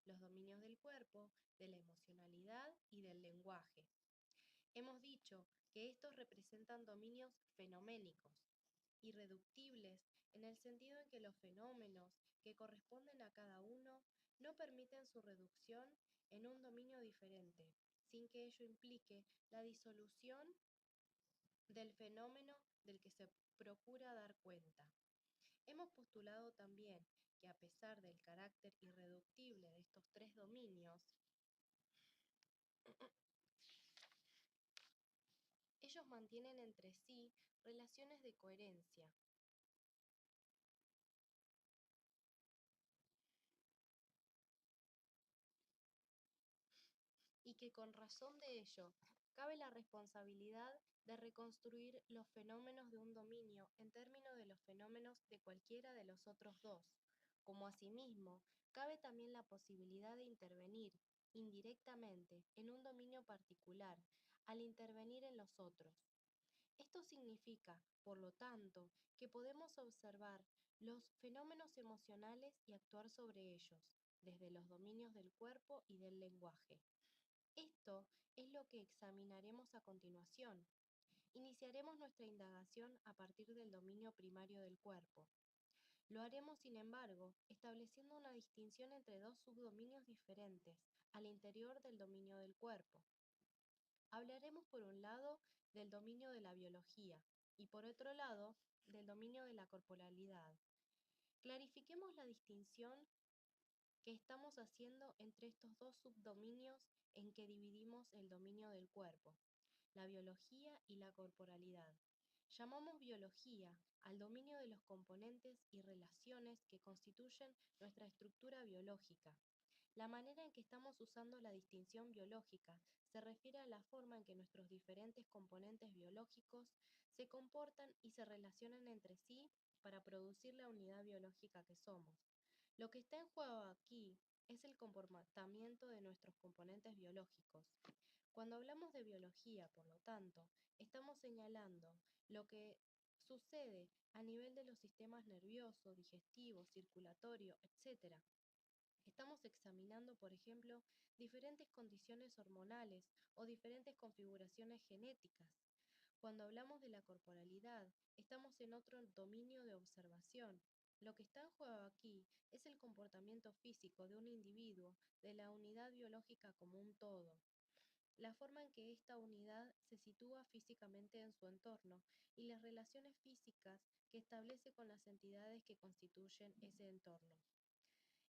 los dominios del cuerpo, de la emocionalidad y del lenguaje. Hemos dicho que estos representan dominios fenoménicos, irreductibles en el sentido en que los fenómenos que corresponden a cada uno no permiten su reducción en un dominio diferente, sin que ello implique la disolución del fenómeno del que se procura dar cuenta. Hemos postulado también que a pesar del carácter irreductible de estos tres dominios, ellos mantienen entre sí relaciones de coherencia, y que con razón de ello cabe la responsabilidad de reconstruir los fenómenos de un dominio en términos de los fenómenos de cualquiera de los otros dos, como asimismo cabe también la posibilidad de intervenir indirectamente en un dominio particular al intervenir en los otros. Esto significa, por lo tanto, que podemos observar los fenómenos emocionales y actuar sobre ellos, desde los dominios del cuerpo y del lenguaje. Esto es lo que examinaremos a continuación. Iniciaremos nuestra indagación a partir del dominio primario del cuerpo. Lo haremos, sin embargo, estableciendo una distinción entre dos subdominios diferentes al interior del dominio del cuerpo. Hablaremos por un lado del dominio de la biología y por otro lado del dominio de la corporalidad. Clarifiquemos la distinción que estamos haciendo entre estos dos subdominios en que dividimos el dominio del cuerpo, la biología y la corporalidad. Llamamos biología al dominio de los componentes y relaciones que constituyen nuestra estructura biológica. La manera en que estamos usando la distinción biológica se refiere a la forma en que nuestros diferentes componentes biológicos se comportan y se relacionan entre sí para producir la unidad biológica que somos. Lo que está en juego aquí es el comportamiento de nuestros componentes biológicos. Cuando hablamos de biología, por lo tanto, estamos señalando lo que sucede a nivel de los sistemas nervioso, digestivo, circulatorio, etc. Estamos examinando, por ejemplo, diferentes condiciones hormonales o diferentes configuraciones genéticas. Cuando hablamos de la corporalidad, estamos en otro dominio de observación. Lo que está en juego aquí es el comportamiento físico de un individuo, de la unidad biológica como un todo, la forma en que esta unidad se sitúa físicamente en su entorno y las relaciones físicas que establece con las entidades que constituyen ese entorno.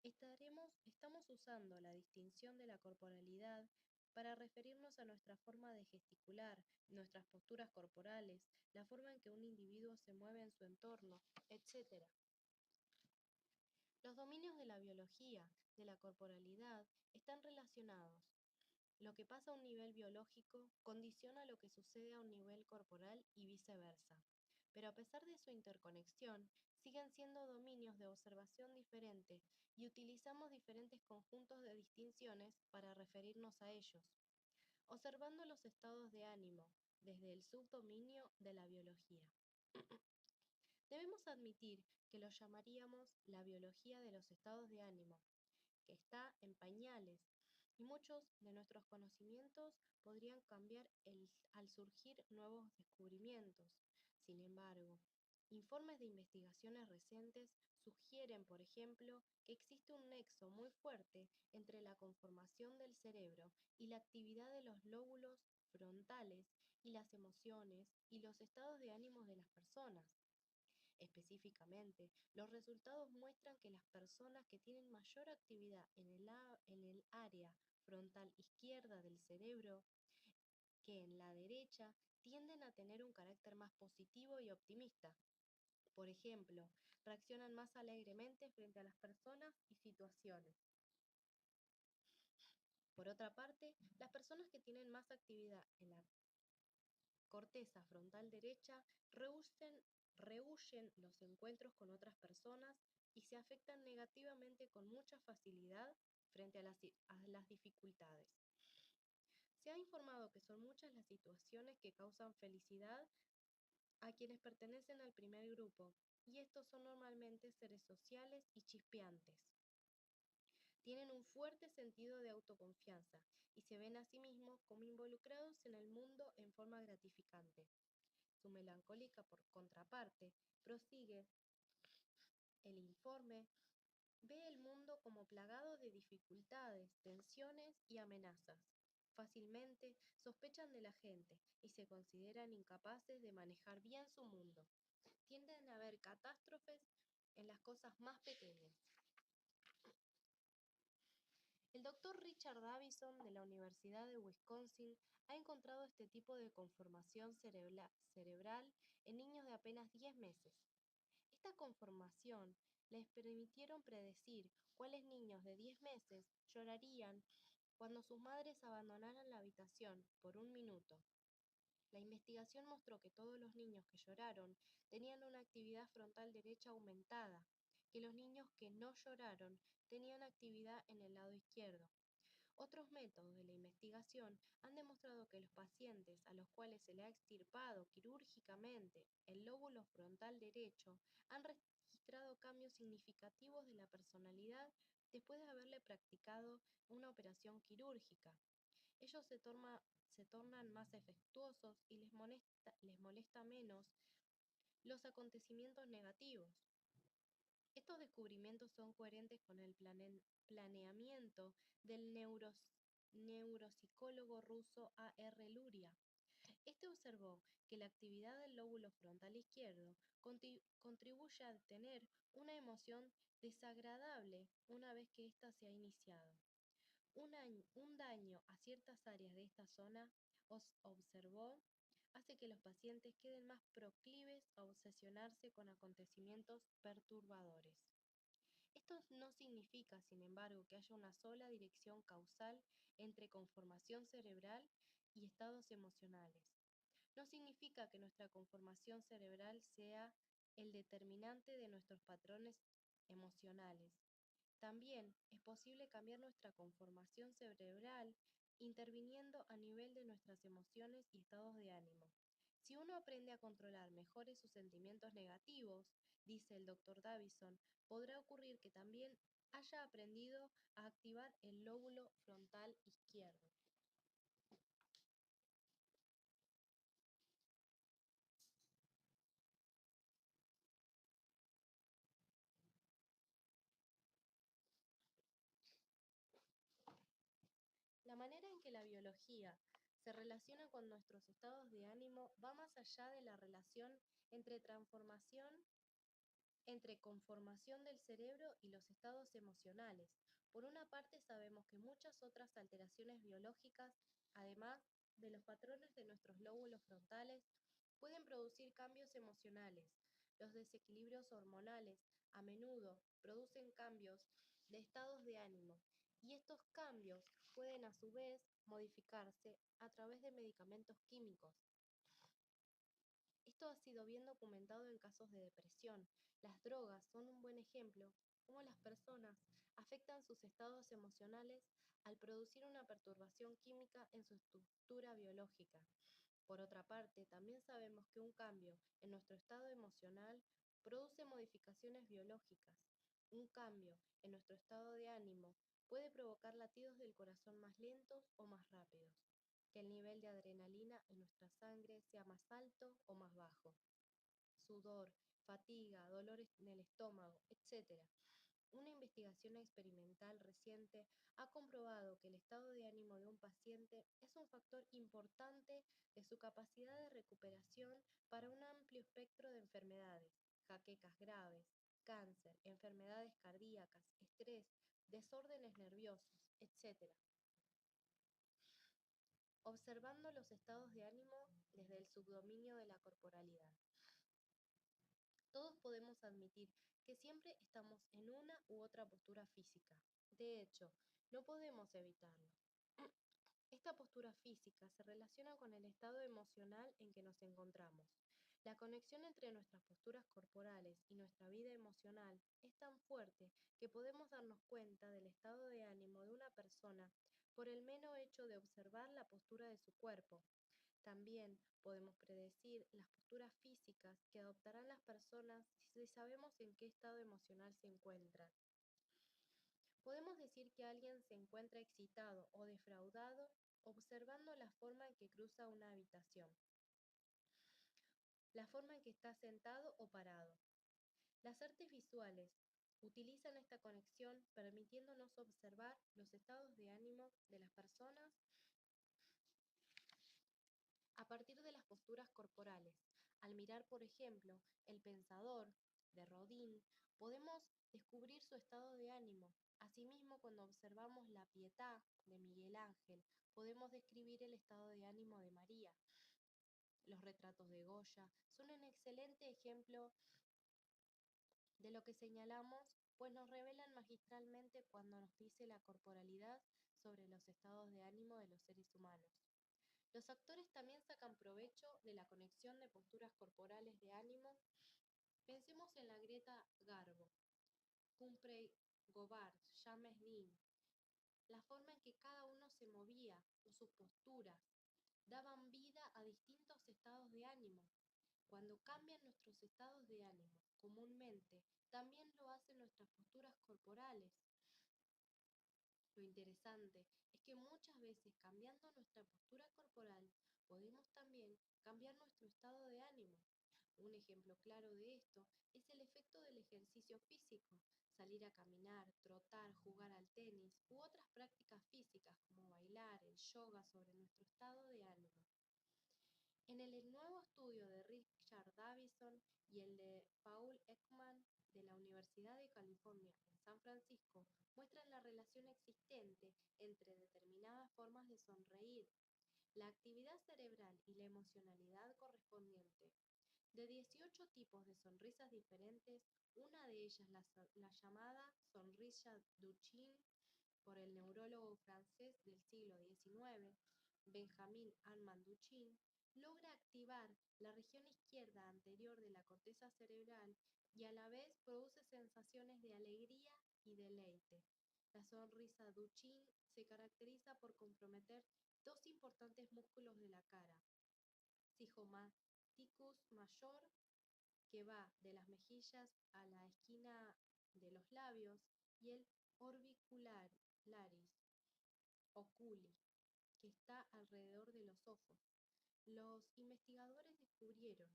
Estamos usando la distinción de la corporalidad para referirnos a nuestra forma de gesticular, nuestras posturas corporales, la forma en que un individuo se mueve en su entorno, etc. Los dominios de la biología, de la corporalidad, están relacionados. Lo que pasa a un nivel biológico condiciona lo que sucede a un nivel corporal y viceversa. Pero a pesar de su interconexión, siguen siendo dominios de observación diferentes y utilizamos diferentes conjuntos de distinciones para referirnos a ellos, observando los estados de ánimo desde el subdominio de la biología. Debemos admitir que lo llamaríamos la biología de los estados de ánimo, que está en pañales, y muchos de nuestros conocimientos podrían cambiar al surgir nuevos descubrimientos. Sin embargo, informes de investigaciones recientes sugieren, por ejemplo, que existe un nexo muy fuerte entre la conformación del cerebro y la actividad de los lóbulos frontales y las emociones y los estados de ánimo de las personas. Específicamente, los resultados muestran que las personas que tienen mayor actividad en el área frontal izquierda del cerebro que en la derecha tienden a tener un carácter más positivo y optimista. Por ejemplo, reaccionan más alegremente frente a las personas y situaciones. Por otra parte, las personas que tienen más actividad en la corteza frontal derecha rehuyen los encuentros con otras personas y se afectan negativamente con mucha facilidad frente a las dificultades. Se ha informado que son muchas las situaciones que causan felicidad a quienes pertenecen al primer grupo, y estos son normalmente seres sociales y chispeantes. Tienen un fuerte sentido de autoconfianza y se ven a sí mismos como involucrados en el mundo en forma gratificante. Su melancólica por contraparte prosigue el informe, ve el mundo como plagado de dificultades, tensiones y amenazas. Fácilmente sospechan de la gente y se consideran incapaces de manejar bien su mundo. Tienden a ver catástrofes en las cosas más pequeñas. El doctor Richard Davison de la Universidad de Wisconsin ha encontrado este tipo de conformación cerebral en niños de apenas 10 meses. Esta conformación les permitieron predecir cuáles niños de 10 meses llorarían cuando sus madres abandonaran la habitación por un minuto. La investigación mostró que todos los niños que lloraron tenían una actividad frontal derecha aumentada, que los niños que no lloraron tenían actividad en el lado izquierdo. Otros métodos de la investigación han demostrado que los pacientes a los cuales se le ha extirpado quirúrgicamente el lóbulo frontal derecho han registrado cambios significativos de la personalidad después de haberle practicado una operación quirúrgica. Ellos se tornan más afectuosos y les molesta menos los acontecimientos negativos. Estos descubrimientos son coherentes con el planeamiento del neuropsicólogo ruso A. R. Luria. Este observó que la actividad del lóbulo frontal izquierdo contribuye a tener una emoción desagradable una vez que ésta se ha iniciado. Un daño a ciertas áreas de esta zona, observó, hace que los pacientes queden más proclives a obsesionarse con acontecimientos perturbadores. Esto no significa, sin embargo, que haya una sola dirección causal entre conformación cerebral y estados emocionales. No significa que nuestra conformación cerebral sea el determinante de nuestros patrones emocionales. También es posible cambiar nuestra conformación cerebral interviniendo a nivel de nuestras emociones y estados de ánimo. Si uno aprende a controlar mejor sus sentimientos negativos, dice el doctor Davison, podrá ocurrir que también haya aprendido a activar el lóbulo frontal izquierdo. La manera en que la biología se relaciona con nuestros estados de ánimo va más allá de la relación entre conformación del cerebro y los estados emocionales. Por una parte, sabemos que muchas otras alteraciones biológicas, además de los patrones de nuestros lóbulos frontales, pueden producir cambios emocionales. Los desequilibrios hormonales a menudo producen cambios de estados de ánimo, y estos cambios pueden a su vez modificarse a través de medicamentos químicos. Esto ha sido bien documentado en casos de depresión. Las drogas son un buen ejemplo cómo las personas afectan sus estados emocionales al producir una perturbación química en su estructura biológica. Por otra parte, también sabemos que un cambio en nuestro estado emocional produce modificaciones biológicas. Un cambio en nuestro estado de ánimo puede provocar latidos del corazón más lentos o más rápidos, que el nivel de adrenalina en nuestra sangre sea más alto o más bajo, sudor, fatiga, dolores en el estómago, etc. Una investigación experimental reciente ha comprobado que el estado de ánimo de un paciente es un factor importante de su capacidad de recuperación para un amplio espectro de enfermedades, jaquecas graves, cáncer, enfermedades cardíacas, estrés, desórdenes nerviosos, etc. observando los estados de ánimo desde el subdominio de la corporalidad. Todos podemos admitir que siempre estamos en una u otra postura física. De hecho, no podemos evitarlo. Esta postura física se relaciona con el estado emocional en que nos encontramos. La conexión entre nuestras posturas corporales y nuestra vida emocional es tan fuerte que podemos darnos cuenta del estado de ánimo de una persona por el mero hecho de observar la postura de su cuerpo. También podemos predecir las posturas físicas que adoptarán las personas si sabemos en qué estado emocional se encuentran. Podemos decir que alguien se encuentra excitado o defraudado observando la forma en que cruza una habitación, la forma en que está sentado o parado. Las artes visuales utilizan esta conexión permitiéndonos observar los estados de ánimo de las personas a partir de las posturas corporales. Al mirar, por ejemplo, El Pensador de Rodin, podemos descubrir su estado de ánimo. Asimismo, cuando observamos La Pietà de Miguel Ángel, podemos describir el estado de ánimo de María. Los retratos de Goya son un excelente ejemplo de lo que señalamos, pues nos revelan magistralmente cuando nos dice la corporalidad sobre los estados de ánimo de los seres humanos. Los actores también sacan provecho de la conexión de posturas corporales de ánimo. Pensemos en la Greta Garbo, Humphrey Bogart, James Dean, la forma en que cada uno se movía o sus posturas daban vida a distintos estados de ánimo. Cuando cambian nuestros estados de ánimo, comúnmente, también lo hacen nuestras posturas corporales. Lo interesante es que muchas veces cambiando nuestra postura corporal, podemos también cambiar nuestro estado de ánimo. Un ejemplo claro de esto es el efecto del ejercicio físico, salir a caminar, trotar, jugar al tenis u otras prácticas físicas como bailar, el yoga sobre nuestro estado de ánimo. En el nuevo estudio de Richard Davison y el de Paul Ekman de la Universidad de California en San Francisco, muestran la relación existente entre determinadas formas de sonreír, la actividad cerebral y la emocionalidad correspondiente. De 18 tipos de sonrisas diferentes, una de ellas, la llamada sonrisa Duchenne, por el neurólogo francés del siglo XIX, Benjamin Armand Duchenne, logra activar la región izquierda anterior de la corteza cerebral y a la vez produce sensaciones de alegría y deleite. La sonrisa Duchenne se caracteriza por comprometer dos importantes músculos de la cara, Zygomaticus major, que va de las mejillas a la esquina de los labios, y el orbicularis oculi, que está alrededor de los ojos. Los investigadores descubrieron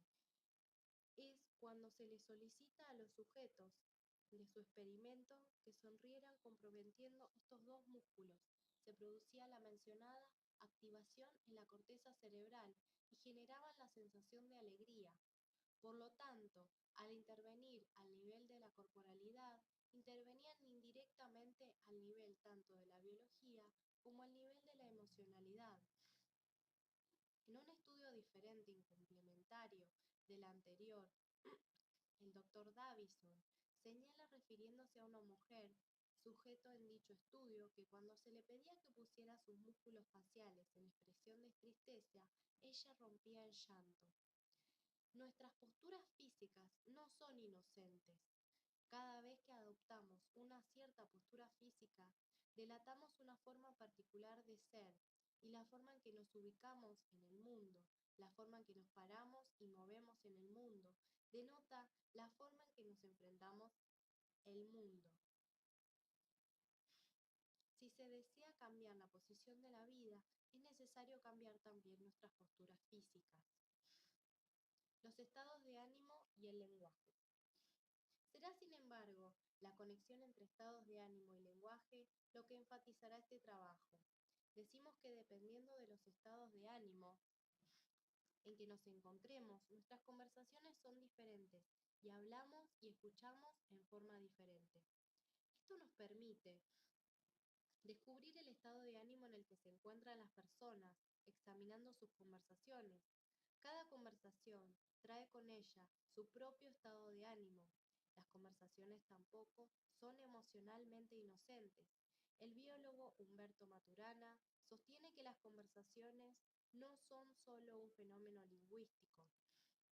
es cuando se les solicita a los sujetos de su experimento que sonrieran comprometiendo estos dos músculos. Se producía la mencionada activación en la corteza cerebral y generaban la sensación de alegría. Por lo tanto, al intervenir al nivel de la corporalidad, intervenían indirectamente al nivel tanto de la biología como al nivel de la emocionalidad. En un estudio diferente y complementario del anterior, el Dr. Davison señala, refiriéndose a una mujer sujeto en dicho estudio, que cuando se le pedía que pusiera sus músculos faciales en expresión de tristeza, ella rompía en llanto. Nuestras posturas físicas no son inocentes. Cada vez que adoptamos una cierta postura física, delatamos una forma particular de ser y la forma en que nos ubicamos en el mundo, la forma en que nos paramos y movemos en el mundo, denota la forma en que nos enfrentamos el mundo. Si se desea cambiar la posición de la vida, es necesario cambiar también nuestras posturas físicas. Los estados de ánimo y el lenguaje. Será, sin embargo, la conexión entre estados de ánimo y lenguaje lo que enfatizará este trabajo. Decimos que dependiendo de los estados de ánimo en que nos encontremos, nuestras conversaciones son diferentes y hablamos y escuchamos en forma diferente. Esto nos permite descubrir el estado de ánimo en el que se encuentran las personas examinando sus conversaciones. Cada conversación trae con ella su propio estado de ánimo. Las conversaciones tampoco son emocionalmente inocentes. El biólogo Humberto Maturana sostiene que las conversaciones no son solo un fenómeno lingüístico.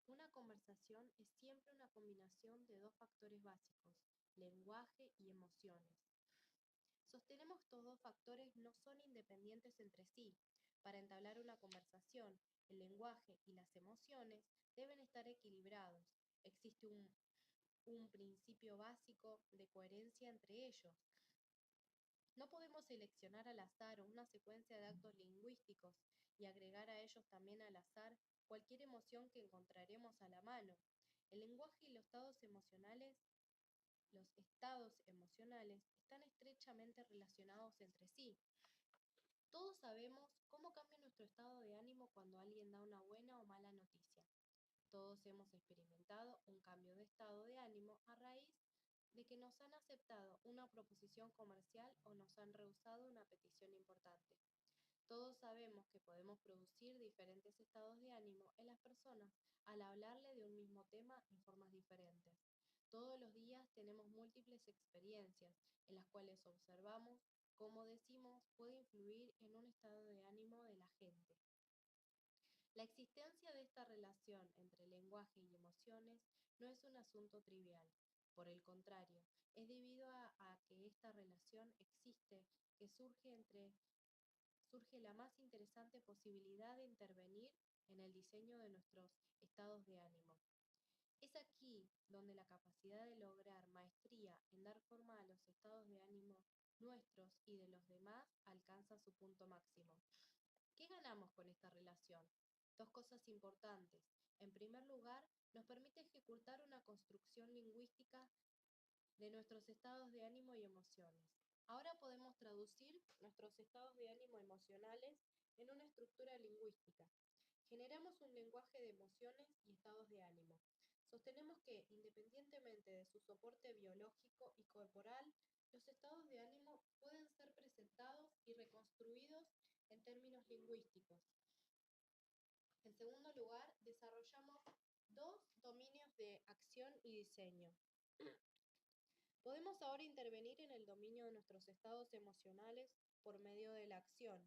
Una conversación es siempre una combinación de dos factores básicos, lenguaje y emociones. Sostenemos que estos dos factores no son independientes entre sí. Para entablar una conversación, el lenguaje y las emociones deben estar equilibrados. Existe un principio básico de coherencia entre ellos. No podemos seleccionar al azar una secuencia de actos lingüísticos y agregar a ellos también al azar cualquier emoción que encontraremos a la mano. El lenguaje y los estados emocionales están estrechamente relacionados entre sí. Todos sabemos cómo cambia nuestro estado de ánimo cuando alguien da una buena o mala noticia. Todos hemos experimentado un cambio de estado de ánimo a raíz de que nos han aceptado una proposición comercial o nos han rehusado una petición importante. Todos sabemos que podemos producir diferentes estados de ánimo en las personas al hablarle de un mismo tema en formas diferentes. Todos los días tenemos múltiples experiencias en las cuales observamos cómo decimos puede influir en un estado de ánimo de la gente. La existencia de esta relación entre lenguaje y emociones no es un asunto trivial. Por el contrario, es debido a que esta relación existe que surge la más interesante posibilidad de intervenir en el diseño de nuestros estados de ánimo. Es aquí donde la capacidad de lograr maestría en dar forma a los estados de ánimo nuestros y de los demás alcanza su punto máximo. ¿Qué ganamos con esta relación? Dos cosas importantes. En primer lugar, nos permite ejecutar una construcción lingüística de nuestros estados de ánimo y emociones. Ahora podemos traducir nuestros estados de ánimo emocionales en una estructura lingüística. Generamos un lenguaje de emociones y estados de ánimo. Sostenemos que, independientemente de su soporte biológico y corporal, los estados de ánimo pueden ser presentados y reconstruidos en términos lingüísticos. En segundo lugar, desarrollamos dos dominios de acción y diseño. Podemos ahora intervenir en el dominio de nuestros estados emocionales por medio de la acción,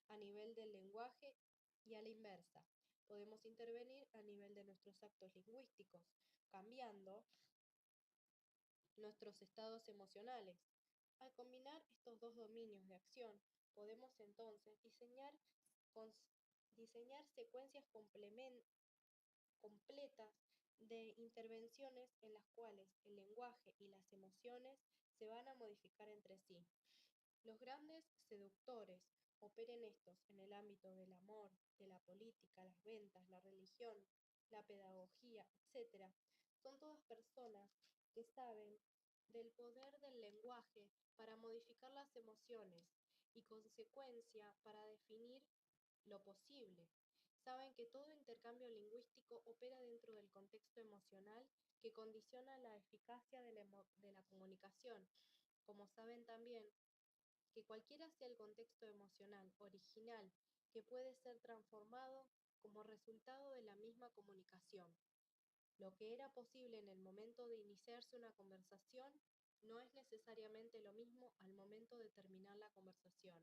a nivel del lenguaje y a la inversa. Podemos intervenir a nivel de nuestros actos lingüísticos, cambiando nuestros estados emocionales. Al combinar estos dos dominios de acción, podemos entonces diseñar secuencias completas de intervenciones en las cuales el lenguaje y las emociones se van a modificar entre sí. Los grandes seductores, operen estos en el ámbito del amor, de la política, las ventas, la religión, la pedagogía, etc., son todas personas que saben del poder del lenguaje para modificar las emociones y consecuencia para definir lo posible. Saben que todo intercambio lingüístico opera dentro del contexto emocional que condiciona la eficacia de la comunicación. Como saben también que cualquiera sea el contexto emocional original que puede ser transformado como resultado de la misma comunicación. Lo que era posible en el momento de iniciarse una conversación no es necesariamente lo mismo al momento de terminar la conversación.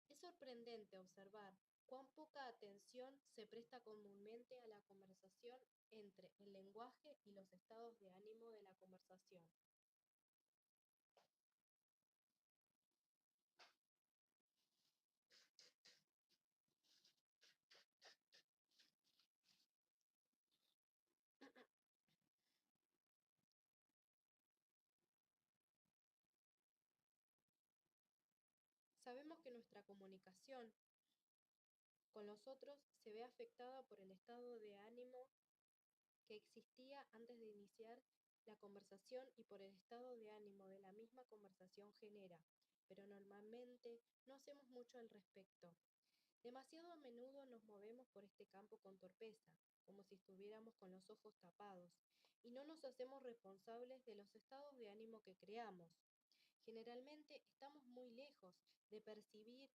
Es sorprendente observar cuán poca atención se presta comúnmente a la conversación entre el lenguaje y los estados de ánimo de la conversación. Sabemos que nuestra comunicación con los otros se ve afectada por el estado de ánimo que existía antes de iniciar la conversación y por el estado de ánimo de la misma conversación genera, pero normalmente no hacemos mucho al respecto. Demasiado a menudo nos movemos por este campo con torpeza, como si estuviéramos con los ojos tapados, y no nos hacemos responsables de los estados de ánimo que creamos. Generalmente estamos muy lejos de percibir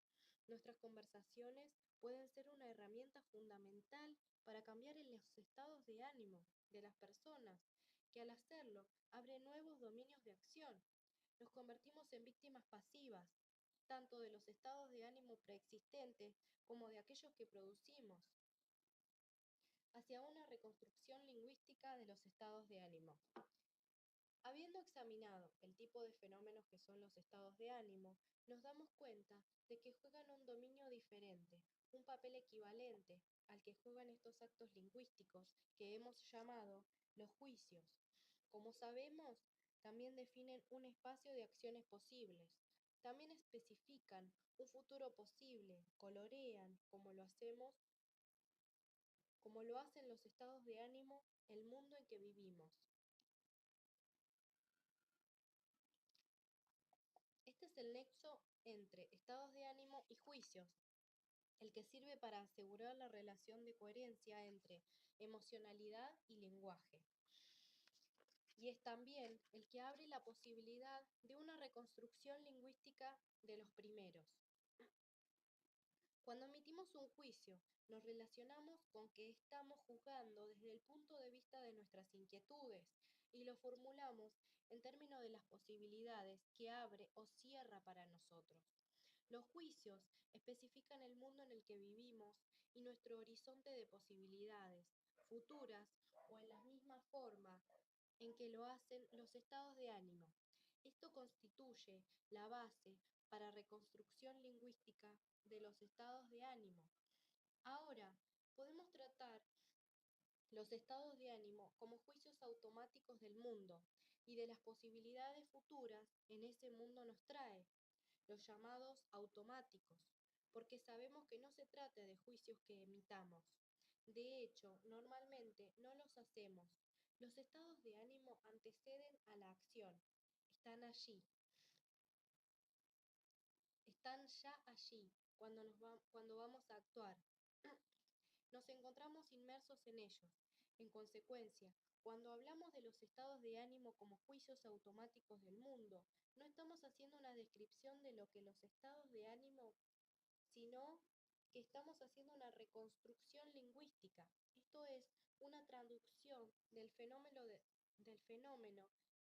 nuestras conversaciones pueden ser una herramienta fundamental para cambiar los estados de ánimo de las personas, que al hacerlo abre nuevos dominios de acción. Nos convertimos en víctimas pasivas, tanto de los estados de ánimo preexistentes como de aquellos que producimos, hacia una reconstrucción lingüística de los estados de ánimo. Habiendo examinado el tipo de fenómenos que son los estados de ánimo, nos damos cuenta de que juegan un dominio diferente, un papel equivalente al que juegan estos actos lingüísticos que hemos llamado los juicios. Como sabemos, también definen un espacio de acciones posibles, también especifican un futuro posible, colorean, como lo hacen los estados de ánimo, el mundo en que vivimos. Este es el nexo entre estados de ánimo y juicios, el que sirve para asegurar la relación de coherencia entre emocionalidad y lenguaje. Y es también el que abre la posibilidad de una reconstrucción lingüística de los primeros. Cuando emitimos un juicio, nos relacionamos con que estamos juzgando desde el punto de vista de nuestras inquietudes y lo formulamos en términos de las posibilidades que abre o cierra para nosotros. Los juicios especifican el mundo en el que vivimos y nuestro horizonte de posibilidades futuras o en la misma forma en que lo hacen los estados de ánimo. Esto constituye la base para reconstrucción lingüística de los estados de ánimo. Ahora, podemos tratar los estados de ánimo como juicios automáticos del mundo y de las posibilidades futuras en ese mundo nos trae, los llamados automáticos, porque sabemos que no se trata de juicios que emitamos. De hecho, normalmente no los hacemos. Los estados de ánimo anteceden a la acción, están allí, están ya allí cuando vamos a actuar. Nos encontramos inmersos en ellos. En consecuencia, cuando hablamos de los estados de ánimo como juicios automáticos del mundo, no estamos haciendo una descripción de lo que los estados de ánimo, sino que estamos haciendo una reconstrucción lingüística. Esto es una traducción del fenómeno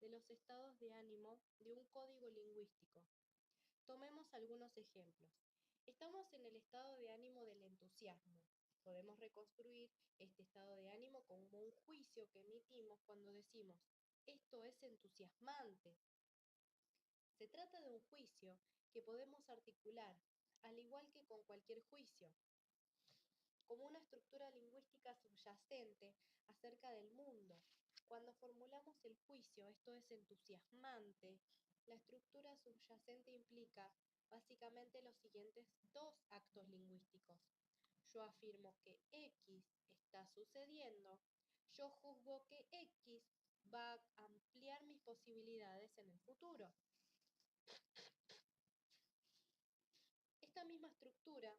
de los estados de ánimo de un código lingüístico. Tomemos algunos ejemplos. Estamos en el estado de ánimo del entusiasmo. Podemos reconstruir este estado de ánimo como un juicio que emitimos cuando decimos, esto es entusiasmante. Se trata de un juicio que podemos articular, al igual que con cualquier juicio, como una estructura lingüística subyacente acerca del mundo. Cuando formulamos el juicio, esto es entusiasmante, la estructura subyacente implica básicamente los siguientes dos actos lingüísticos. Yo afirmo que X está sucediendo, yo juzgo que X va a ampliar mis posibilidades en el futuro. Esta misma estructura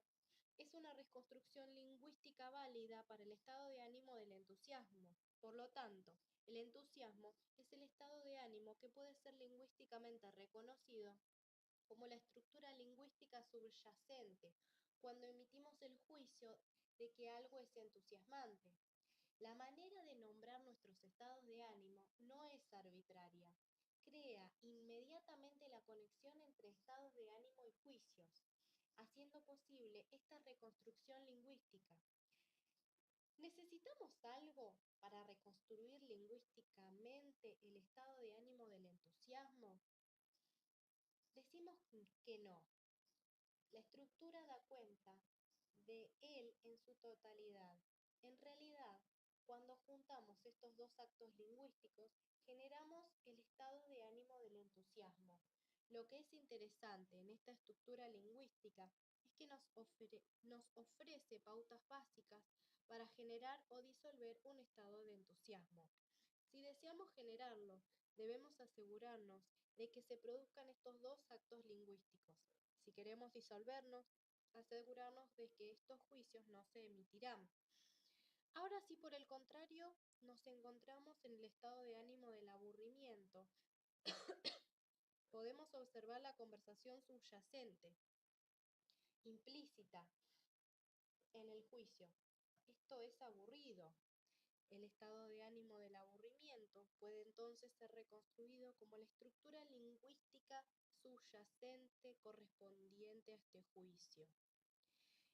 es una reconstrucción lingüística válida para el estado de ánimo del entusiasmo. Por lo tanto, el entusiasmo es el estado de ánimo que puede ser lingüísticamente reconocido como la estructura lingüística subyacente cuando emitimos el juicio de que algo es entusiasmante. La manera de nombrar nuestros estados de ánimo no es arbitraria. Crea inmediatamente la conexión entre estados de ánimo y juicios, haciendo posible esta reconstrucción lingüística. ¿Necesitamos algo para reconstruir lingüísticamente el estado de ánimo del entusiasmo? Decimos que no. La estructura da cuenta de él en su totalidad. En realidad, cuando juntamos estos dos actos lingüísticos, generamos el estado de ánimo del entusiasmo. Lo que es interesante en esta estructura lingüística es que nos ofrece pautas básicas para generar o disolver un estado de entusiasmo. Si deseamos generarlo, debemos asegurarnos de que se produzcan estos dos actos lingüísticos. Si queremos disolvernos, asegurarnos de que estos juicios no se emitirán. Ahora, si por el contrario nos encontramos en el estado de ánimo del aburrimiento, podemos observar la conversación subyacente, implícita, en el juicio. Esto es aburrido. El estado de ánimo del aburrimiento puede entonces ser reconstruido como la estructura lingüística subyacente correspondiente a este juicio.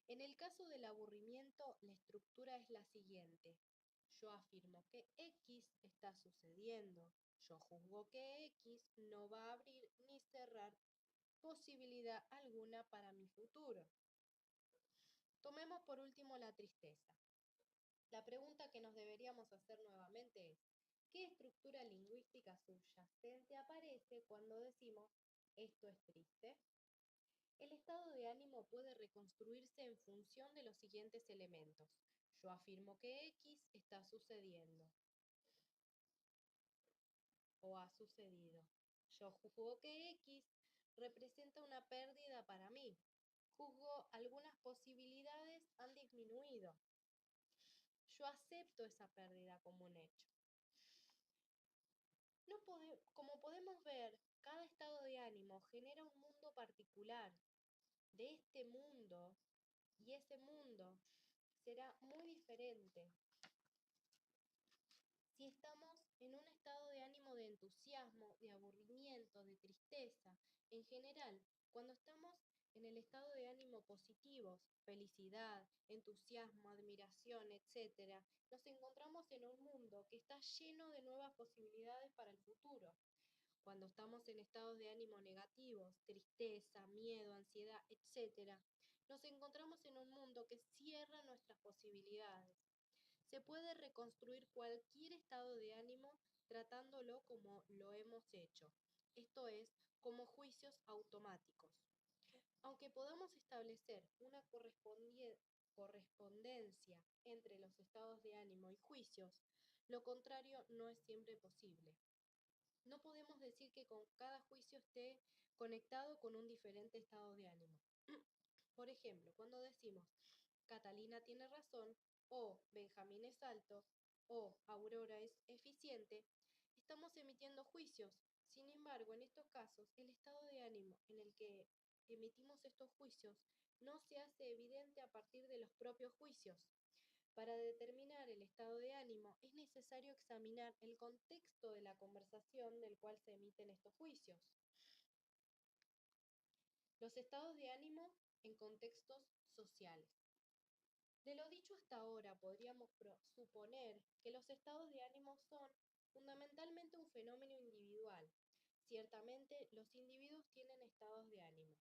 En el caso del aburrimiento, la estructura es la siguiente. Yo afirmo que X está sucediendo. Yo juzgo que X no va a abrir ni cerrar posibilidad alguna para mi futuro. Tomemos por último la tristeza. La pregunta que nos deberíamos hacer nuevamente es, ¿qué estructura lingüística subyacente aparece cuando decimos esto es triste? El estado de ánimo puede reconstruirse en función de los siguientes elementos. Yo afirmo que X está sucediendo o ha sucedido. Yo juzgo que X representa una pérdida para mí. Juzgo algunas posibilidades han disminuido. Yo acepto esa pérdida como un hecho. Como podemos ver, cada estado de ánimo genera un mundo particular. De este mundo, y ese mundo será muy diferente si estamos en un estado de ánimo de entusiasmo, de aburrimiento, de tristeza. En general, cuando estamos en el estado de ánimo positivos, felicidad, entusiasmo, admiración, etc., nos encontramos en un mundo que está lleno de nuevas posibilidades para el futuro. Cuando estamos en estados de ánimo negativos, tristeza, miedo, ansiedad, etc., nos encontramos en un mundo que cierra nuestras posibilidades. Se puede reconstruir cualquier estado de ánimo tratándolo como lo hemos hecho, esto es, como juicios automáticos. Aunque podamos establecer una correspondencia entre los estados de ánimo y juicios, lo contrario no es siempre posible. No podemos decir que con cada juicio esté conectado con un diferente estado de ánimo. Por ejemplo, cuando decimos Catalina tiene razón, o Benjamín es alto, o Aurora es eficiente, estamos emitiendo juicios. Sin embargo, en estos casos, el estado de ánimo en el que emitimos estos juicios no se hace evidente a partir de los propios juicios. Para determinar el estado de ánimo es necesario examinar el contexto de la conversación del cual se emiten estos juicios. Los estados de ánimo en contextos sociales. De lo dicho hasta ahora, podríamos suponer que los estados de ánimo son fundamentalmente un fenómeno individual. Ciertamente, los individuos tienen estados de ánimo.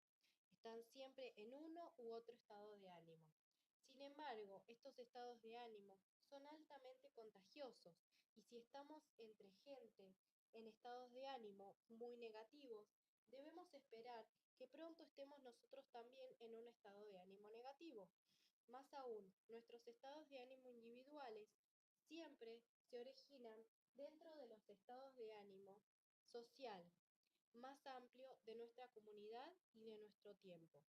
Están siempre en uno u otro estado de ánimo. Sin embargo, estos estados de ánimo son altamente contagiosos y si estamos entre gente en estados de ánimo muy negativos, debemos esperar que pronto estemos nosotros también en un estado de ánimo negativo. Más aún, nuestros estados de ánimo individuales siempre se originan dentro de los estados de ánimo social más amplio de nuestra comunidad y de nuestro tiempo.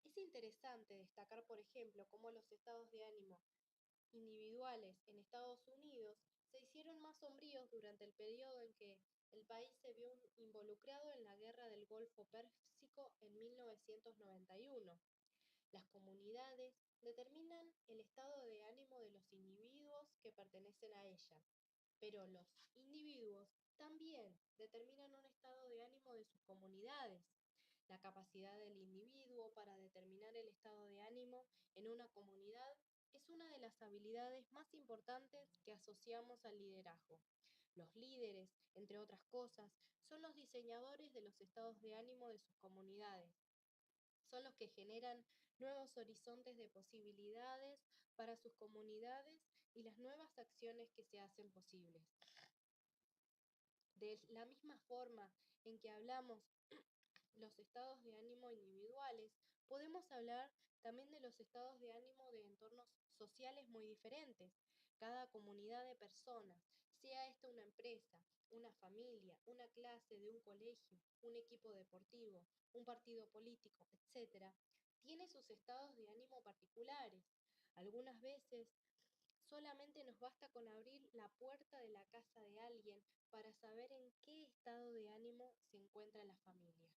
Es interesante destacar, por ejemplo, cómo los estados de ánimo individuales en Estados Unidos se hicieron más sombríos durante el periodo en que el país se vio involucrado en la Guerra del Golfo Pérsico en 1991. Las comunidades determinan el estado de ánimo de los individuos que pertenecen a ella, pero los individuos también determinan un estado de ánimo de sus comunidades. La capacidad del individuo para determinar el estado de ánimo en una comunidad es una de las habilidades más importantes que asociamos al liderazgo. Los líderes, entre otras cosas, son los diseñadores de los estados de ánimo de sus comunidades. Son los que generan nuevos horizontes de posibilidades para sus comunidades y las nuevas acciones que se hacen posibles. De la misma forma en que hablamos los estados de ánimo individuales, podemos hablar también de los estados de ánimo de entornos sociales muy diferentes. Cada comunidad de personas, sea esta una empresa, una familia, una clase de un colegio, un equipo deportivo, un partido político, etc., tiene sus estados de ánimo particulares. Algunas veces solamente nos basta con abrir la puerta de la casa de alguien para saber en qué estado de ánimo se encuentra la familia.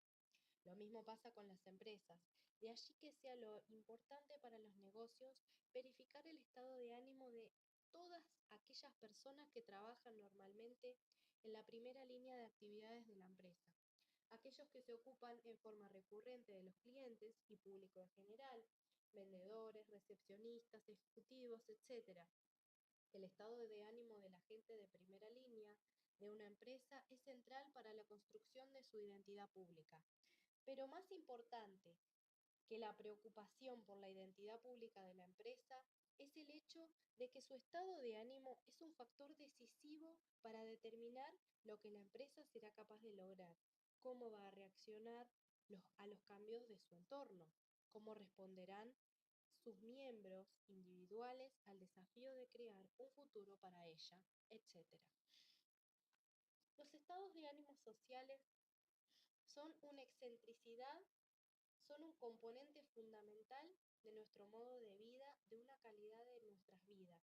Lo mismo pasa con las empresas. De allí que sea lo importante para los negocios verificar el estado de ánimo de todas aquellas personas que trabajan normalmente en la primera línea de actividades de la empresa. Aquellos que se ocupan en forma recurrente de los clientes y público en general, vendedores, recepcionistas, ejecutivos, etc. El estado de ánimo de la gente de primera línea de una empresa es central para la construcción de su identidad pública. Pero más importante que la preocupación por la identidad pública de la empresa es el hecho de que su estado de ánimo es un factor decisivo para determinar lo que la empresa será capaz de lograr, cómo va a reaccionar a los cambios de su entorno, cómo responderán sus miembros individuales al desafío de crear un futuro para ella, etc. Los estados de ánimo sociales son una excentricidad, son un componente fundamental de nuestro modo de vida, de una calidad de nuestras vidas.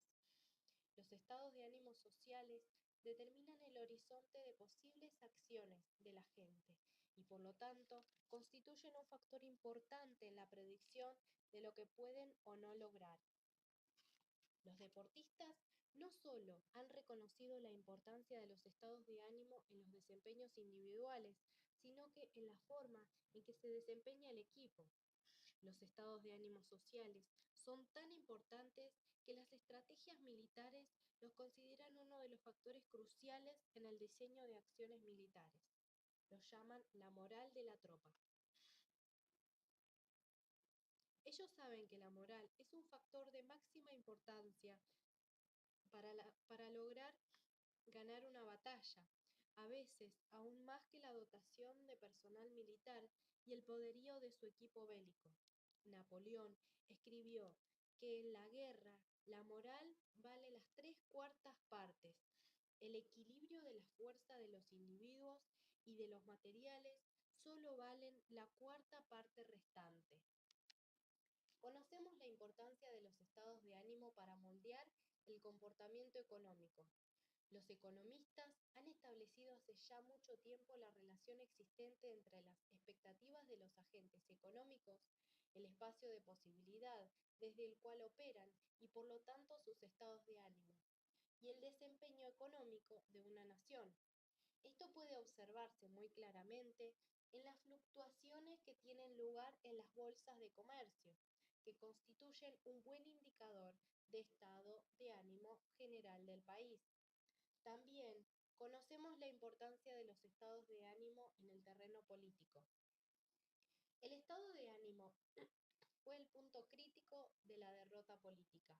Los estados de ánimo sociales determinan el horizonte de posibles acciones de la gente y por lo tanto constituyen un factor importante en la predicción de lo que pueden o no lograr. Los deportistas no solo han reconocido la importancia de los estados de ánimo en los desempeños individuales, sino que en la forma en que se desempeña el equipo. Los estados de ánimo sociales son tan importantes que las estrategias militares los consideran uno de los factores cruciales en el diseño de acciones militares. Los llaman la moral de la tropa. Ellos saben que la moral es un factor de máxima importancia para lograr ganar una batalla, a veces aún más que la dotación de personal militar y el poderío de su equipo bélico. Napoleón escribió que en la guerra la moral vale las 3/4 partes. El equilibrio de la fuerza de los individuos y de los materiales solo valen la 1/4 parte restante. Conocemos la importancia de los estados de ánimo para moldear el comportamiento económico. Los economistas han establecido hace ya mucho tiempo la relación existente entre las expectativas de los agentes económicos, el espacio de posibilidad desde el cual operan y por lo tanto sus estados de ánimo, y el desempeño económico de una nación. Esto puede observarse muy claramente en las fluctuaciones que tienen lugar en las bolsas de comercio, que constituyen un buen indicador de estado de ánimo general del país. También conocemos la importancia de los estados de ánimo en el terreno político. El estado de ánimo fue el punto crítico de la derrota política.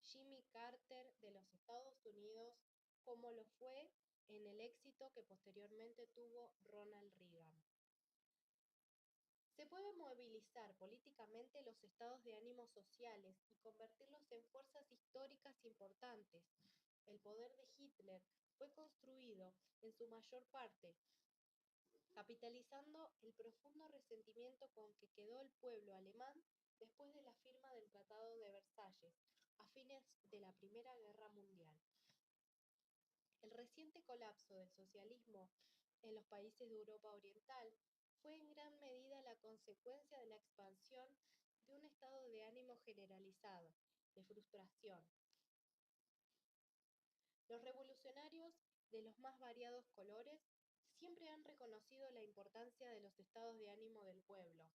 Jimmy Carter de los Estados Unidos, como lo fue en el éxito que posteriormente tuvo Ronald Reagan. Se pueden movilizar políticamente los estados de ánimo sociales y convertirlos en fuerzas históricas importantes. El poder de Hitler fue construido, en su mayor parte, capitalizando el profundo resentimiento con que quedó el pueblo alemán después de la firma del Tratado de Versalles, a fines de la Primera Guerra Mundial. El reciente colapso del socialismo en los países de Europa Oriental fue en gran medida la consecuencia de la expansión de un estado de ánimo generalizado, de frustración. Los revolucionarios de los más variados colores siempre han reconocido la importancia de los estados de ánimo del pueblo.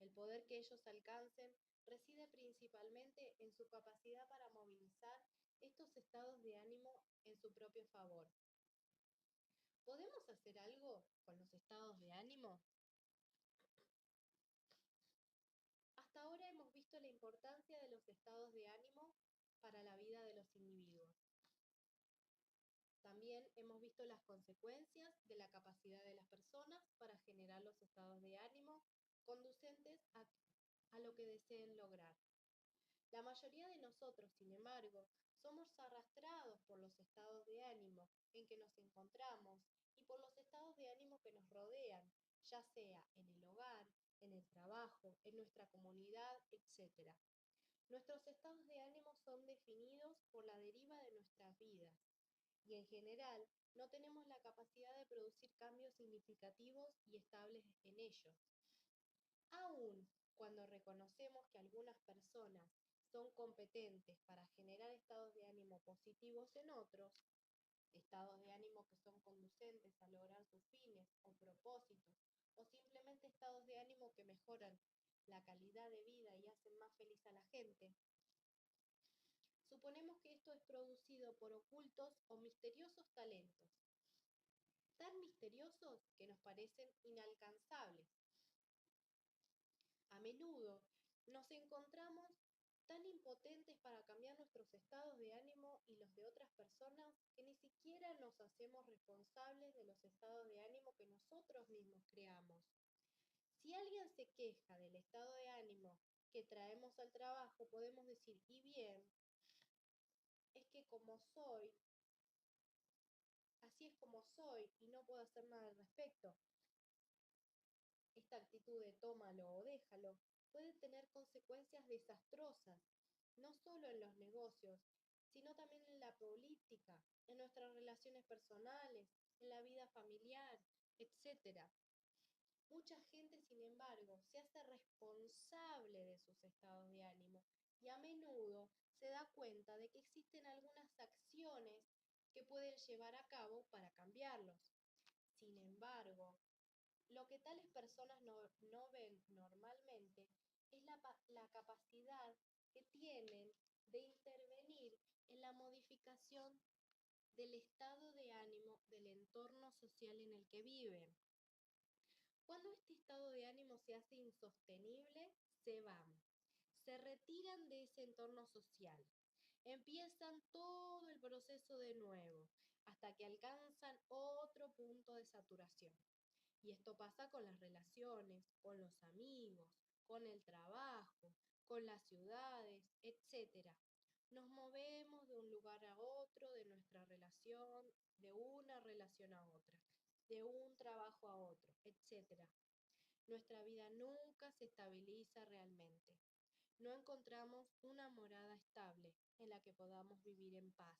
El poder que ellos alcancen reside principalmente en su capacidad para movilizar estos estados de ánimo en su propio favor. ¿Podemos hacer algo con los estados de ánimo? Hasta ahora hemos visto la importancia de los estados de ánimo para la vida de los individuos. También hemos visto las consecuencias de la capacidad de las personas para generar los estados de ánimo conducentes a lo que deseen lograr. La mayoría de nosotros, sin embargo, somos arrastrados por los estados de ánimo en que nos encontramos y por los estados de ánimo que nos rodean, ya sea en el hogar, en el trabajo, en nuestra comunidad, etc. Nuestros estados de ánimo son definidos por la deriva de nuestras vidas y en general no tenemos la capacidad de producir cambios significativos y estables en ellos. Aún cuando reconocemos que algunas personas son competentes para generar estados de ánimo positivos en otros, estados de ánimo que son conducentes a lograr sus fines o propósitos, o simplemente estados de ánimo que mejoran la calidad de vida y hacen más feliz a la gente, suponemos que esto es producido por ocultos o misteriosos talentos, tan misteriosos que nos parecen inalcanzables. A menudo nos encontramos tan impotentes para cambiar nuestros estados de ánimo y los de otras personas que ni siquiera nos hacemos responsables de los estados de ánimo que nosotros mismos creamos. Si alguien se queja del estado de ánimo que traemos al trabajo, podemos decir, y bien, es que como soy, así es como soy y no puedo hacer nada al respecto. Esta actitud de tómalo o déjalo puede tener consecuencias desastrosas, no solo en los negocios, sino también en la política, en nuestras relaciones personales, en la vida familiar, etc. Mucha gente, sin embargo, se hace responsable de sus estados de ánimo y a menudo se da cuenta de que existen algunas acciones que pueden llevar a cabo para cambiarlos. Sin embargo, lo que tales personas no ven normalmente es la capacidad que tienen de intervenir en la modificación del estado de ánimo del entorno social en el que viven. Cuando este estado de ánimo se hace insostenible, se van, se retiran de ese entorno social, empiezan todo el proceso de nuevo, hasta que alcanzan otro punto de saturación. Y esto pasa con las relaciones, con los amigos, con el trabajo, con las ciudades, etc. Nos movemos de un lugar a otro, de nuestra relación, de una relación a otra, de un trabajo a otro, etc. Nuestra vida nunca se estabiliza realmente. No encontramos una morada estable en la que podamos vivir en paz.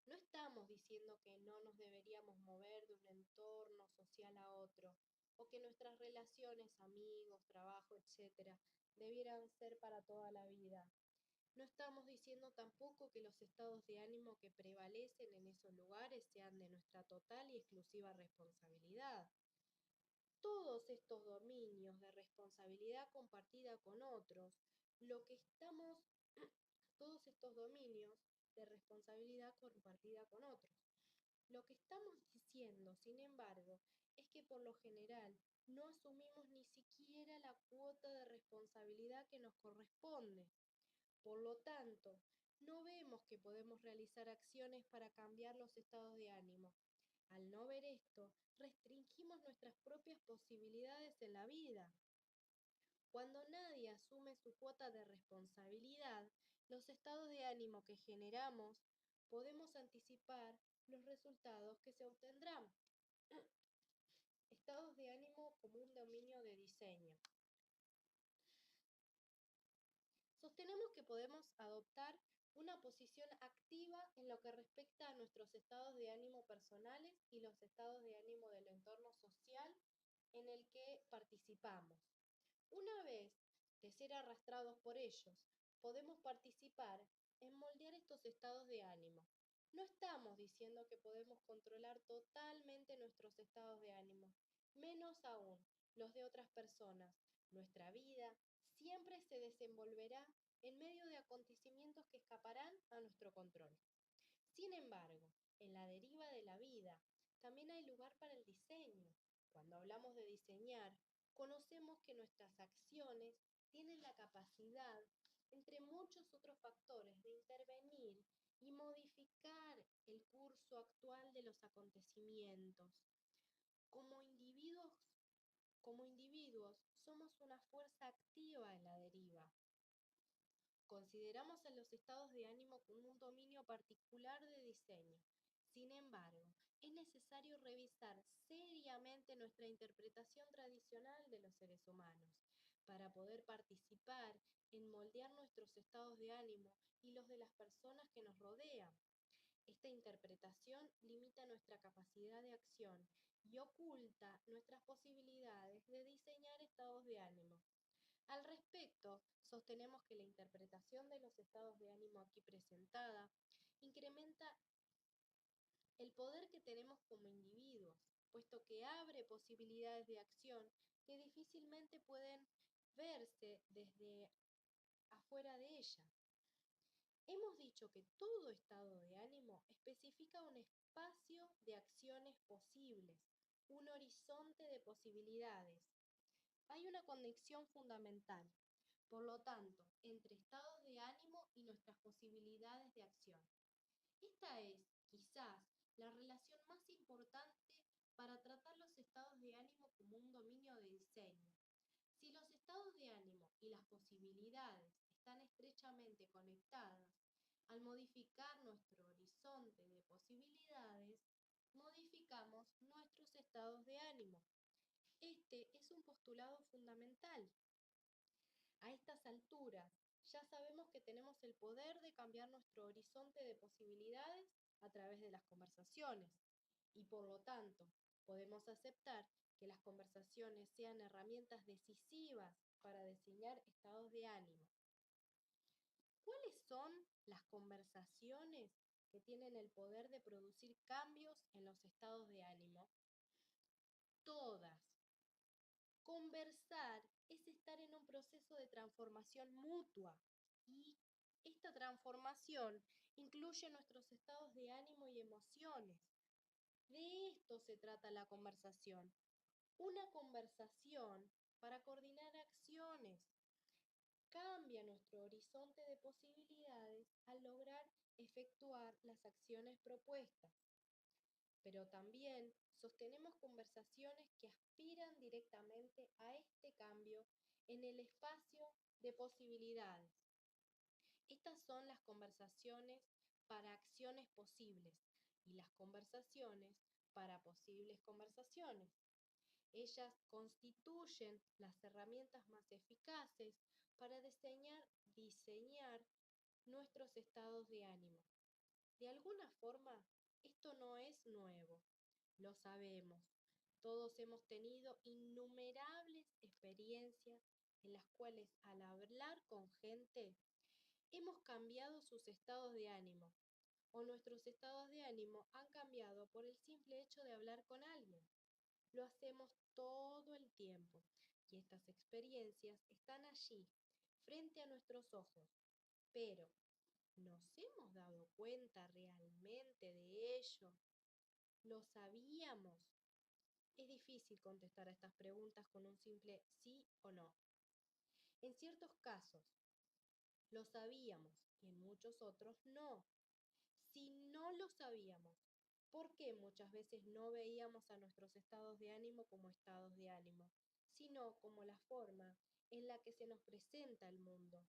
No estamos diciendo que no nos deberíamos mover de un entorno social a otro, o que nuestras relaciones, amigos, trabajo, etc., debieran ser para toda la vida. No estamos diciendo tampoco que los estados de ánimo que prevalecen en esos lugares sean de nuestra total y exclusiva responsabilidad. Todos estos dominios de responsabilidad compartida con otros, lo que estamos, todos estos dominios de responsabilidad compartida con otros. Lo que estamos diciendo, sin embargo, es que por lo general no asumimos ni siquiera la cuota de responsabilidad que nos corresponde. Por lo tanto, no vemos que podemos realizar acciones para cambiar los estados de ánimo. Al no ver esto, restringimos nuestras propias posibilidades en la vida. Cuando nadie asume su cuota de responsabilidad, los estados de ánimo que generamos podemos anticipar los resultados que se obtendrán. Estados de ánimo como un dominio de diseño. Sostenemos que podemos adoptar una posición activa en lo que respecta a nuestros estados de ánimo personales y los estados de ánimo del entorno social en el que participamos. Una vez de ser arrastrados por ellos, podemos participar en moldear estos estados de ánimo. No estamos diciendo que podemos controlar totalmente nuestros estados de ánimo, menos aún los de otras personas. Nuestra vida siempre se desenvolverá en medio de acontecimientos que escaparán a nuestro control. Sin embargo, en la deriva de la vida también hay lugar para el diseño. Cuando hablamos de diseñar, conocemos que nuestras acciones tienen la capacidad, entre muchos otros factores, de intervenir y modificar el curso actual de los acontecimientos. Como individuos, como individuos, somos una fuerza activa en la deriva. Consideramos a los estados de ánimo como un dominio particular de diseño. Sin embargo, es necesario revisar seriamente nuestra interpretación tradicional de los seres humanos para poder participar en moldear nuestros estados de ánimo y los de las personas que nos rodean. Esta interpretación limita limita nuestra capacidad de acción y oculta nuestras posibilidades de diseñar estados de ánimo. Al respecto, sostenemos que la interpretación de los estados de ánimo aquí presentada incrementa el poder que tenemos como individuos, puesto que abre posibilidades de acción que difícilmente pueden verse desde afuera de ella. Hemos dicho que todo estado de ánimo especifica un espacio de acciones posibles, un horizonte de posibilidades. Hay una conexión fundamental, por lo tanto, entre estados de ánimo y nuestras posibilidades de acción. Esta es, quizás, la relación más importante para tratar los estados de ánimo como un dominio de diseño. Si los estados de ánimo y las posibilidades están estrechamente conectadas, al modificar nuestro horizonte de posibilidades, modificamos nuestros estados de ánimo. Este es un postulado fundamental. A estas alturas, ya sabemos que tenemos el poder de cambiar nuestro horizonte de posibilidades a través de las conversaciones y por lo tanto podemos aceptar que las conversaciones sean herramientas decisivas para diseñar estados de ánimo. ¿Cuáles son las conversaciones que tienen el poder de producir cambios en los estados de ánimo? Todas. Conversar es estar en un proceso de transformación mutua y esta transformación incluye nuestros estados de ánimo y emociones. De esto se trata la conversación. Una conversación para coordinar acciones. Cambia nuestro horizonte de posibilidades al lograr efectuar las acciones propuestas. Pero también sostenemos conversaciones que aspiran directamente a este cambio en el espacio de posibilidades. Estas son las conversaciones para acciones posibles y las conversaciones para posibles conversaciones. Ellas constituyen las herramientas más eficaces para diseñar nuestros estados de ánimo. De alguna forma, esto no es nuevo, lo sabemos. Todos hemos tenido innumerables experiencias en las cuales al hablar con gente hemos cambiado sus estados de ánimo o nuestros estados de ánimo han cambiado por el simple hecho de hablar con alguien. Lo hacemos todo el tiempo y estas experiencias están allí, frente a nuestros ojos, pero ¿nos hemos dado cuenta realmente de ello? ¿Lo sabíamos? Es difícil contestar a estas preguntas con un simple sí o no. En ciertos casos lo sabíamos y en muchos otros no. Si no lo sabíamos, ¿por qué muchas veces no veíamos a nuestros estados de ánimo como estados de ánimo, sino como la forma en la que se nos presenta el mundo?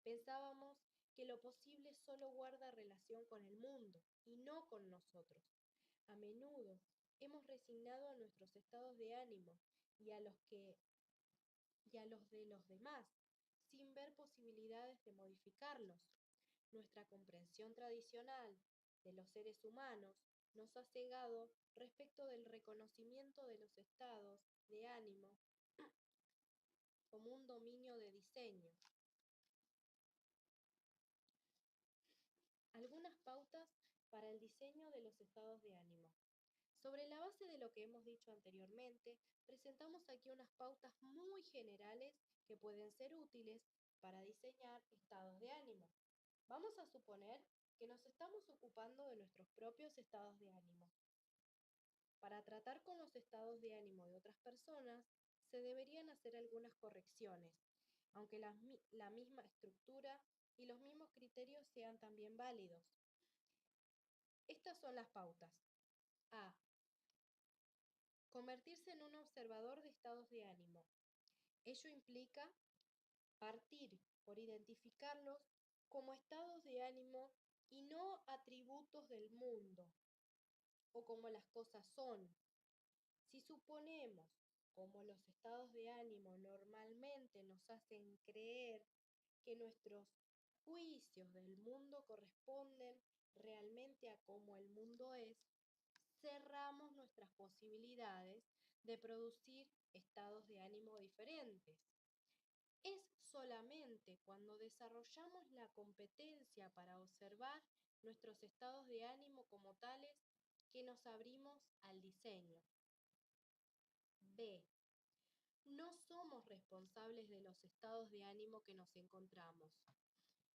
Pensábamos que lo posible solo guarda relación con el mundo y no con nosotros. A menudo hemos resignado a nuestros estados de ánimo y a los de los demás, sin ver posibilidades de modificarlos. Nuestra comprensión tradicional de los seres humanos nos ha cegado respecto del reconocimiento de los estados de ánimo como un dominio de diseño. Algunas pautas para el diseño de los estados de ánimo. Sobre la base de lo que hemos dicho anteriormente, presentamos aquí unas pautas muy generales que pueden ser útiles para diseñar estados de ánimo. Vamos a suponer que nos estamos ocupando de nuestros propios estados de ánimo. Para tratar con los estados de ánimo de otras personas, se deberían hacer algunas correcciones, aunque la misma estructura y los mismos criterios sean también válidos. Estas son las pautas. A. Convertirse en un observador de estados de ánimo. Ello implica partir por identificarlos como estados de ánimo y no atributos del mundo o como las cosas son. Si suponemos como los estados de ánimo normalmente nos hacen creer que nuestros juicios del mundo corresponden realmente a cómo el mundo es, cerramos nuestras posibilidades de producir estados de ánimo diferentes. Es solamente cuando desarrollamos la competencia para observar nuestros estados de ánimo como tales que nos abrimos al diseño. B. No somos responsables de los estados de ánimo que nos encontramos.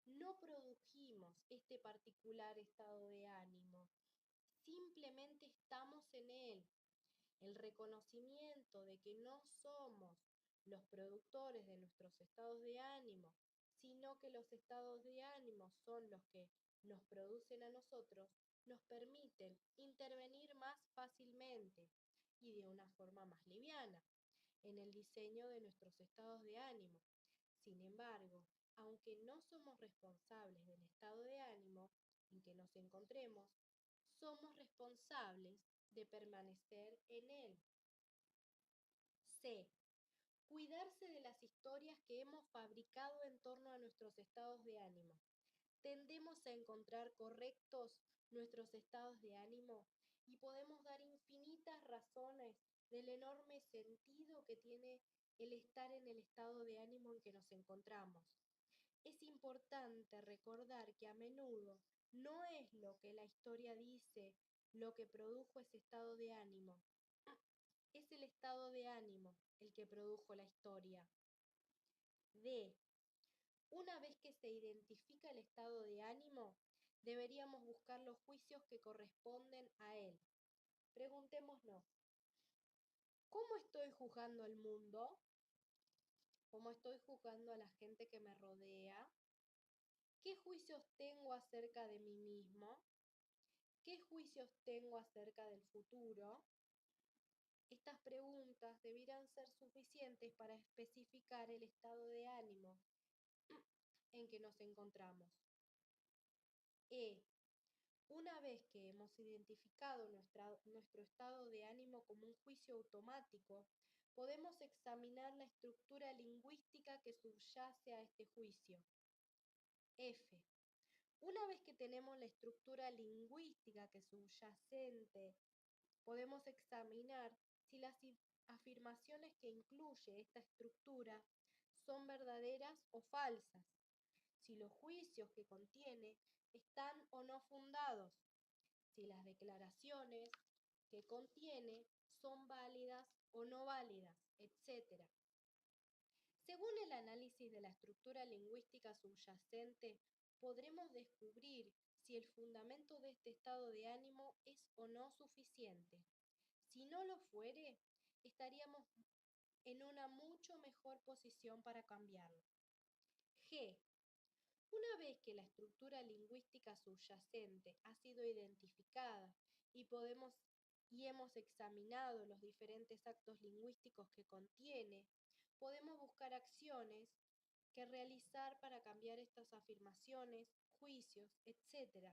No produjimos este particular estado de ánimo, simplemente estamos en él. El reconocimiento de que no somos los productores de nuestros estados de ánimo, sino que los estados de ánimo son los que nos producen a nosotros, nos permiten intervenir más fácilmente y de una forma más liviana en el diseño de nuestros estados de ánimo. Sin embargo, aunque no somos responsables del estado de ánimo en que nos encontremos, somos responsables de permanecer en él. C. Cuidarse de las historias que hemos fabricado en torno a nuestros estados de ánimo. Tendemos a encontrar correctos nuestros estados de ánimo y podemos dar infinitas razones del enorme sentido que tiene el estar en el estado de ánimo en que nos encontramos. Es importante recordar que a menudo no es lo que la historia dice lo que produjo ese estado de ánimo. Es el estado de ánimo el que produjo la historia. D. Una vez que se identifica el estado de ánimo, deberíamos buscar los juicios que corresponden a él. Preguntémonos, ¿cómo estoy juzgando al mundo? ¿Cómo estoy juzgando a la gente que me rodea? ¿Qué juicios tengo acerca de mí mismo? ¿Qué juicios tengo acerca del futuro? Estas preguntas debieran ser suficientes para especificar el estado de ánimo en que nos encontramos. E. Una vez que hemos identificado nuestro estado de ánimo como un juicio automático, podemos examinar la estructura lingüística que subyace a este juicio. F. Una vez que tenemos la estructura lingüística que subyacente, podemos examinar si las afirmaciones que incluye esta estructura son verdaderas o falsas, si los juicios que contiene están o no fundados, si las declaraciones que contiene son válidas o no válidas, etc. Según el análisis de la estructura lingüística subyacente, podremos descubrir si el fundamento de este estado de ánimo es o no suficiente. Si no lo fuere, estaríamos en una mucho mejor posición para cambiarlo. G. Una vez que la estructura lingüística subyacente ha sido identificada y hemos examinado los diferentes actos lingüísticos que contiene, podemos buscar acciones que realizar para cambiar estas afirmaciones, juicios, etc.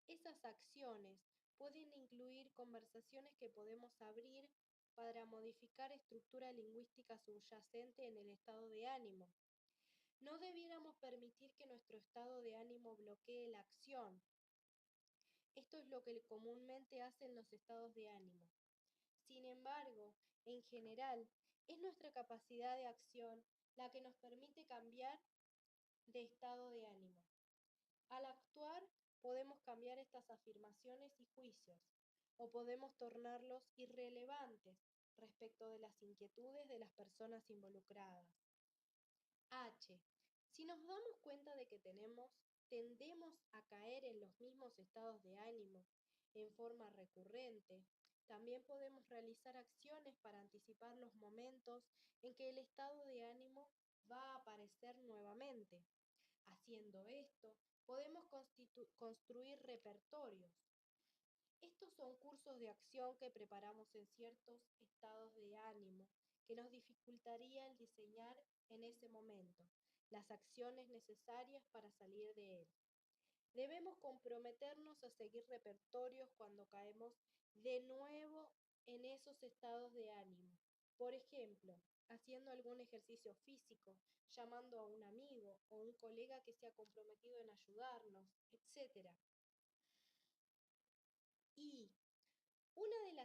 Esas acciones pueden incluir conversaciones que podemos abrir para modificar estructura lingüística subyacente en el estado de ánimo. No debiéramos permitir que nuestro estado de ánimo bloquee la acción. Esto es lo que comúnmente hacen los estados de ánimo. Sin embargo, en general, es nuestra capacidad de acción la que nos permite cambiar de estado de ánimo. Al actuar, podemos cambiar estas afirmaciones y juicios, o podemos tornarlos irrelevantes respecto de las inquietudes de las personas involucradas. H. Si nos damos cuenta de que tendemos a caer en los mismos estados de ánimo en forma recurrente, también podemos realizar acciones para anticipar los momentos en que el estado de ánimo va a aparecer nuevamente. Haciendo esto, podemos construir repertorios. Estos son cursos de acción que preparamos en ciertos estados de ánimo que nos dificultaría el diseñar en ese momento las acciones necesarias para salir de él. Debemos comprometernos a seguir repertorios cuando caemos de nuevo en esos estados de ánimo. Por ejemplo, haciendo algún ejercicio físico, llamando a un amigo o un colega que se ha comprometido en ayudarnos, etc. Y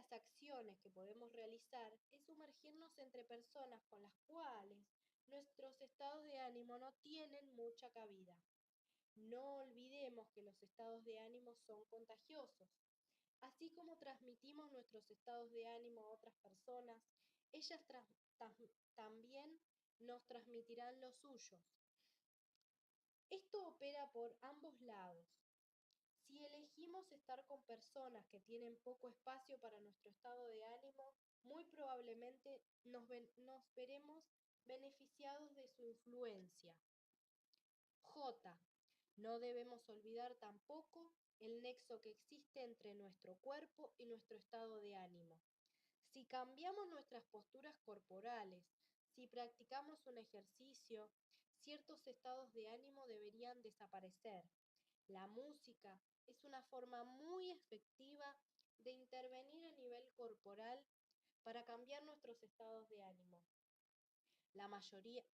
las acciones que podemos realizar es sumergirnos entre personas con las cuales nuestros estados de ánimo no tienen mucha cabida. No olvidemos que los estados de ánimo son contagiosos. Así como transmitimos nuestros estados de ánimo a otras personas, ellas también nos transmitirán los suyos. Esto opera por ambos lados. Si elegimos estar con personas que tienen poco espacio para nuestro estado de ánimo, muy probablemente nos veremos beneficiados de su influencia. J. No debemos olvidar tampoco el nexo que existe entre nuestro cuerpo y nuestro estado de ánimo. Si cambiamos nuestras posturas corporales, si practicamos un ejercicio, ciertos estados de ánimo deberían desaparecer. La música es una forma muy efectiva de intervenir a nivel corporal para cambiar nuestros estados de ánimo. La mayoría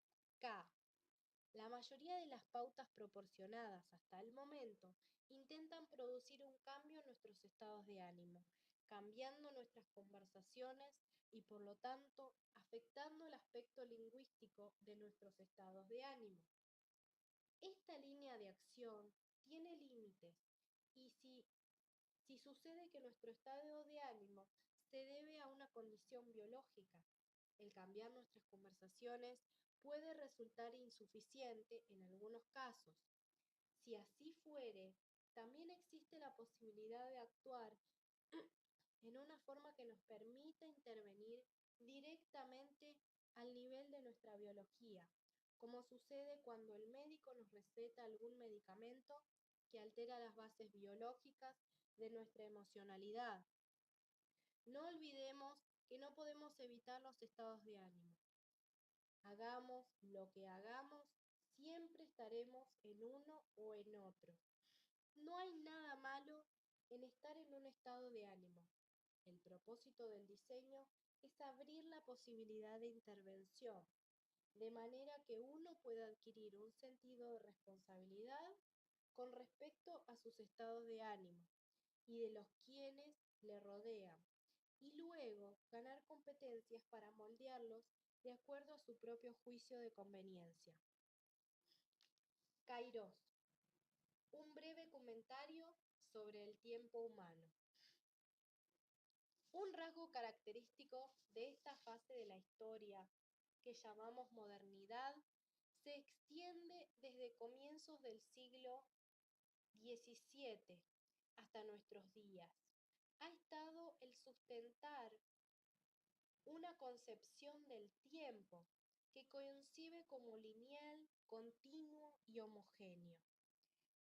de las pautas proporcionadas hasta el momento intentan producir un cambio en nuestros estados de ánimo, cambiando nuestras conversaciones y por lo tanto afectando el aspecto lingüístico de nuestros estados de ánimo. Esta línea de acción tiene límites y si sucede que nuestro estado de ánimo se debe a una condición biológica, el cambiar nuestras conversaciones puede resultar insuficiente en algunos casos. Si así fuere, también existe la posibilidad de actuar en una forma que nos permita intervenir directamente al nivel de nuestra biología, como sucede cuando el médico nos receta algún medicamento que altera las bases biológicas de nuestra emocionalidad. No olvidemos que no podemos evitar los estados de ánimo. Hagamos lo que hagamos, siempre estaremos en uno o en otro. No hay nada malo en estar en un estado de ánimo. El propósito del diseño es abrir la posibilidad de intervención, de manera que uno pueda adquirir un sentido de responsabilidad con respecto a sus estados de ánimo y de los quienes le rodean, y luego ganar competencias para moldearlos de acuerdo a su propio juicio de conveniencia. Kairos, un breve comentario sobre el tiempo humano. Un rasgo característico de esta fase de la historia, que llamamos modernidad, se extiende desde comienzos del siglo XVII hasta nuestros días. Ha estado el sustentar una concepción del tiempo que concibe como lineal, continuo y homogéneo.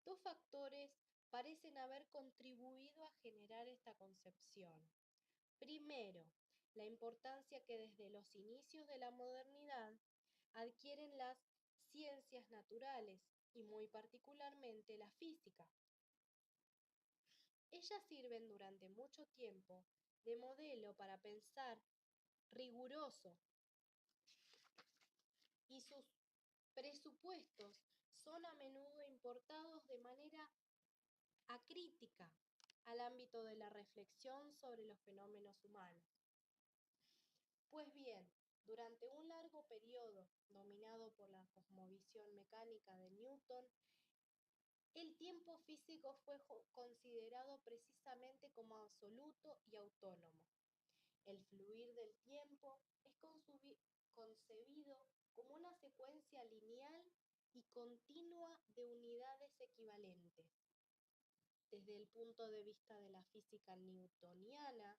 Dos factores parecen haber contribuido a generar esta concepción. Primero, la importancia que desde los inicios de la modernidad adquieren las ciencias naturales y muy particularmente la física. Ellas sirven durante mucho tiempo de modelo para pensar riguroso y sus presupuestos son a menudo importados de manera acrítica al ámbito de la reflexión sobre los fenómenos humanos. Pues bien, durante un largo periodo dominado por la cosmovisión mecánica de Newton, el tiempo físico fue considerado precisamente como absoluto y autónomo. El fluir del tiempo es concebido como una secuencia lineal y continua de unidades equivalentes. Desde el punto de vista de la física newtoniana,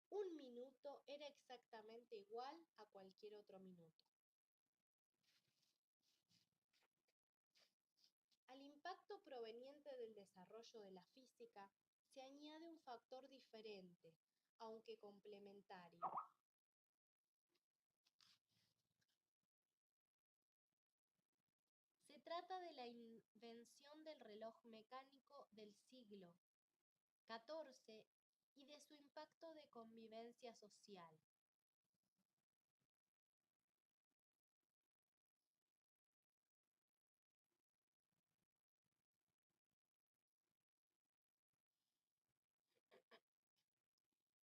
un minuto era exactamente igual a cualquier otro minuto. Al impacto proveniente del desarrollo de la física se añade un factor diferente, aunque complementario. Se trata de la invención del reloj mecánico del siglo XIV y de su impacto de convivencia social.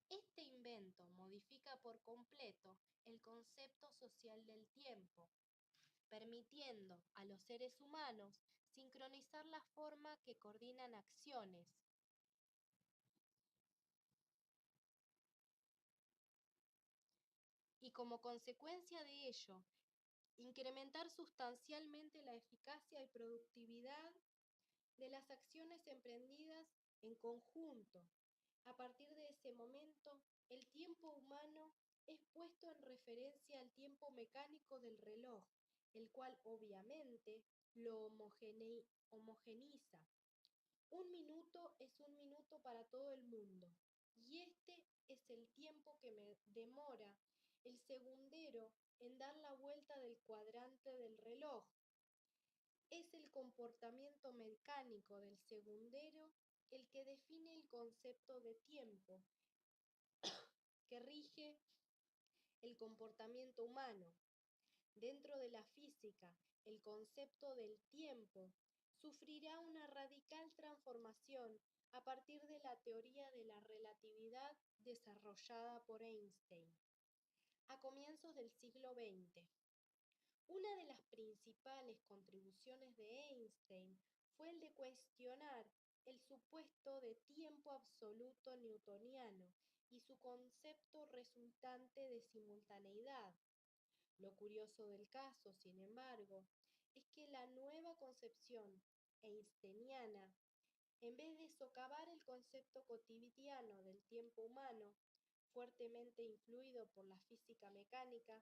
Este momento modifica por completo el concepto social del tiempo, permitiendo a los seres humanos sincronizar la forma que coordinan acciones y como consecuencia de ello, incrementar sustancialmente la eficacia y productividad de las acciones emprendidas en conjunto. A partir de ese momento, el tiempo humano es puesto en referencia al tiempo mecánico del reloj, el cual obviamente lo homogeneiza. Un minuto es un minuto para todo el mundo, y este es el tiempo que me demora el segundero en dar la vuelta del cuadrante del reloj. Es el comportamiento mecánico del segundero el que define el concepto de tiempo, que rige el comportamiento humano. Dentro de la física, el concepto del tiempo sufrirá una radical transformación a partir de la teoría de la relatividad desarrollada por Einstein a comienzos del siglo XX. Una de las principales contribuciones de Einstein fue el de cuestionar el supuesto de tiempo absoluto newtoniano y su concepto resultante de simultaneidad. Lo curioso del caso, sin embargo, es que la nueva concepción einsteiniana, en vez de socavar el concepto cotidiano del tiempo humano, fuertemente influido por la física mecánica,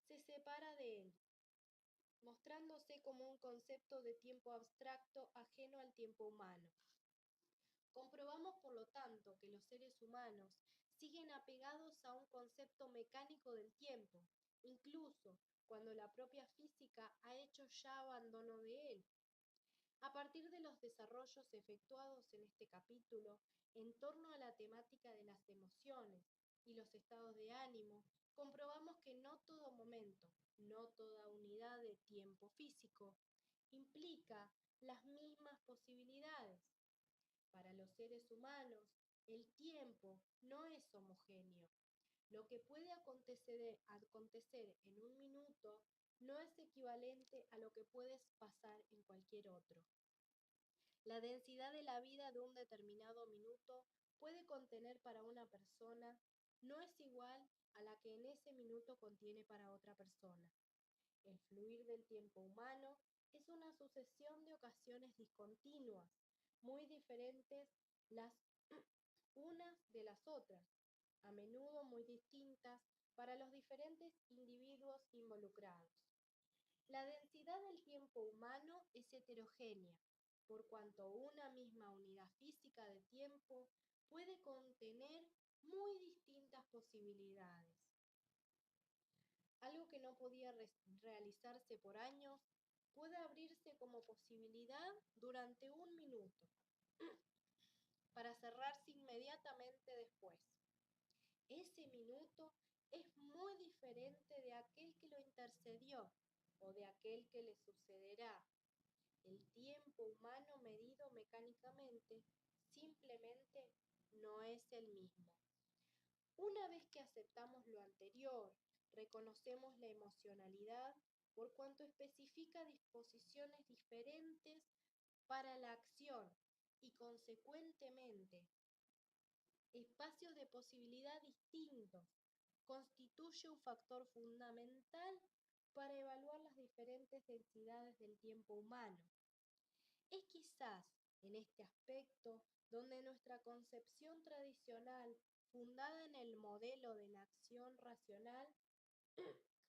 se separa de él, mostrándose como un concepto de tiempo abstracto ajeno al tiempo humano. Comprobamos, por lo tanto, que los seres humanos siguen apegados a un concepto mecánico del tiempo, incluso cuando la propia física ha hecho ya abandono de él. A partir de los desarrollos efectuados en este capítulo en torno a la temática de las emociones y los estados de ánimo, comprobamos que no todo momento, no toda unidad de tiempo físico implica las mismas posibilidades. Para los seres humanos, el tiempo no es homogéneo. Lo que puede acontecer en un minuto no es equivalente a lo que puede pasar en cualquier otro. La densidad de la vida de un determinado minuto puede contener para una persona no es igual a la que en ese minuto contiene para otra persona. El fluir del tiempo humano es una sucesión de ocasiones discontinuas, muy diferentes las unas de las otras, a menudo muy distintas para los diferentes individuos involucrados. La densidad del tiempo humano es heterogénea, por cuanto una misma unidad física de tiempo puede contener muy distintas posibilidades. Algo que no podía realizarse por años puede abrirse como posibilidad durante un minuto, para cerrarse inmediatamente después. Ese minuto es muy diferente de aquel que lo intercedió o de aquel que le sucederá. El tiempo humano medido mecánicamente simplemente no es el mismo. Una vez que aceptamos lo anterior, reconocemos la emocionalidad por cuanto especifica disposiciones diferentes para la acción y, consecuentemente, espacios de posibilidad distintos. Constituye un factor fundamental para evaluar las diferentes densidades del tiempo humano. Es quizás en este aspecto donde nuestra concepción tradicional, fundada en el modelo de la acción racional,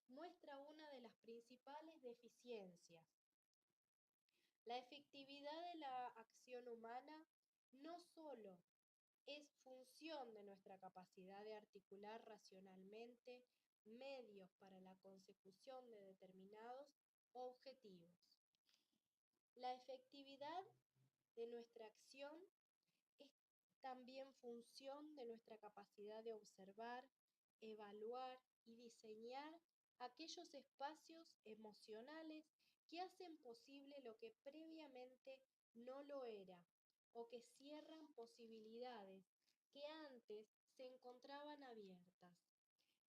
muestra una de las principales deficiencias. La efectividad de la acción humana no solo es función de nuestra capacidad de articular racionalmente medios para la consecución de determinados objetivos. La efectividad de nuestra acción es también función de nuestra capacidad de observar, evaluar y diseñar aquellos espacios emocionales que hacen posible lo que previamente no lo era o que cierran posibilidades que antes se encontraban abiertas.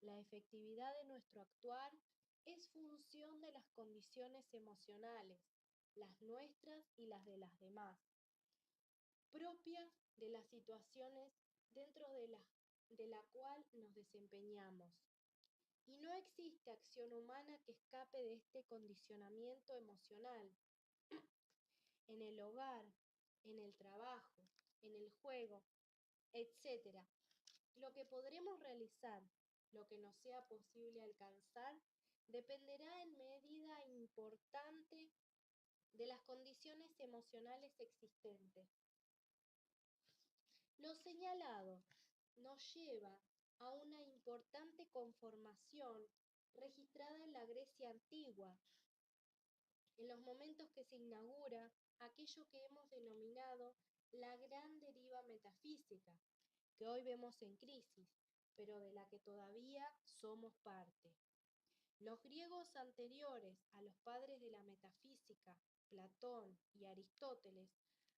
La efectividad de nuestro actuar es función de las condiciones emocionales, las nuestras y las de las demás, propias de las situaciones dentro de la cual nos desempeñamos. Y no existe acción humana que escape de este condicionamiento emocional. En el hogar, en el trabajo, en el juego, etcétera. Lo que podremos realizar, lo que nos sea posible alcanzar, dependerá en medida importante de las condiciones emocionales existentes. Lo señalado nos lleva a una importante conformación registrada en la Grecia antigua, en los momentos que se inaugura aquello que hemos denominado la gran deriva metafísica, que hoy vemos en crisis, pero de la que todavía somos parte. Los griegos anteriores a los padres de la metafísica, Platón y Aristóteles,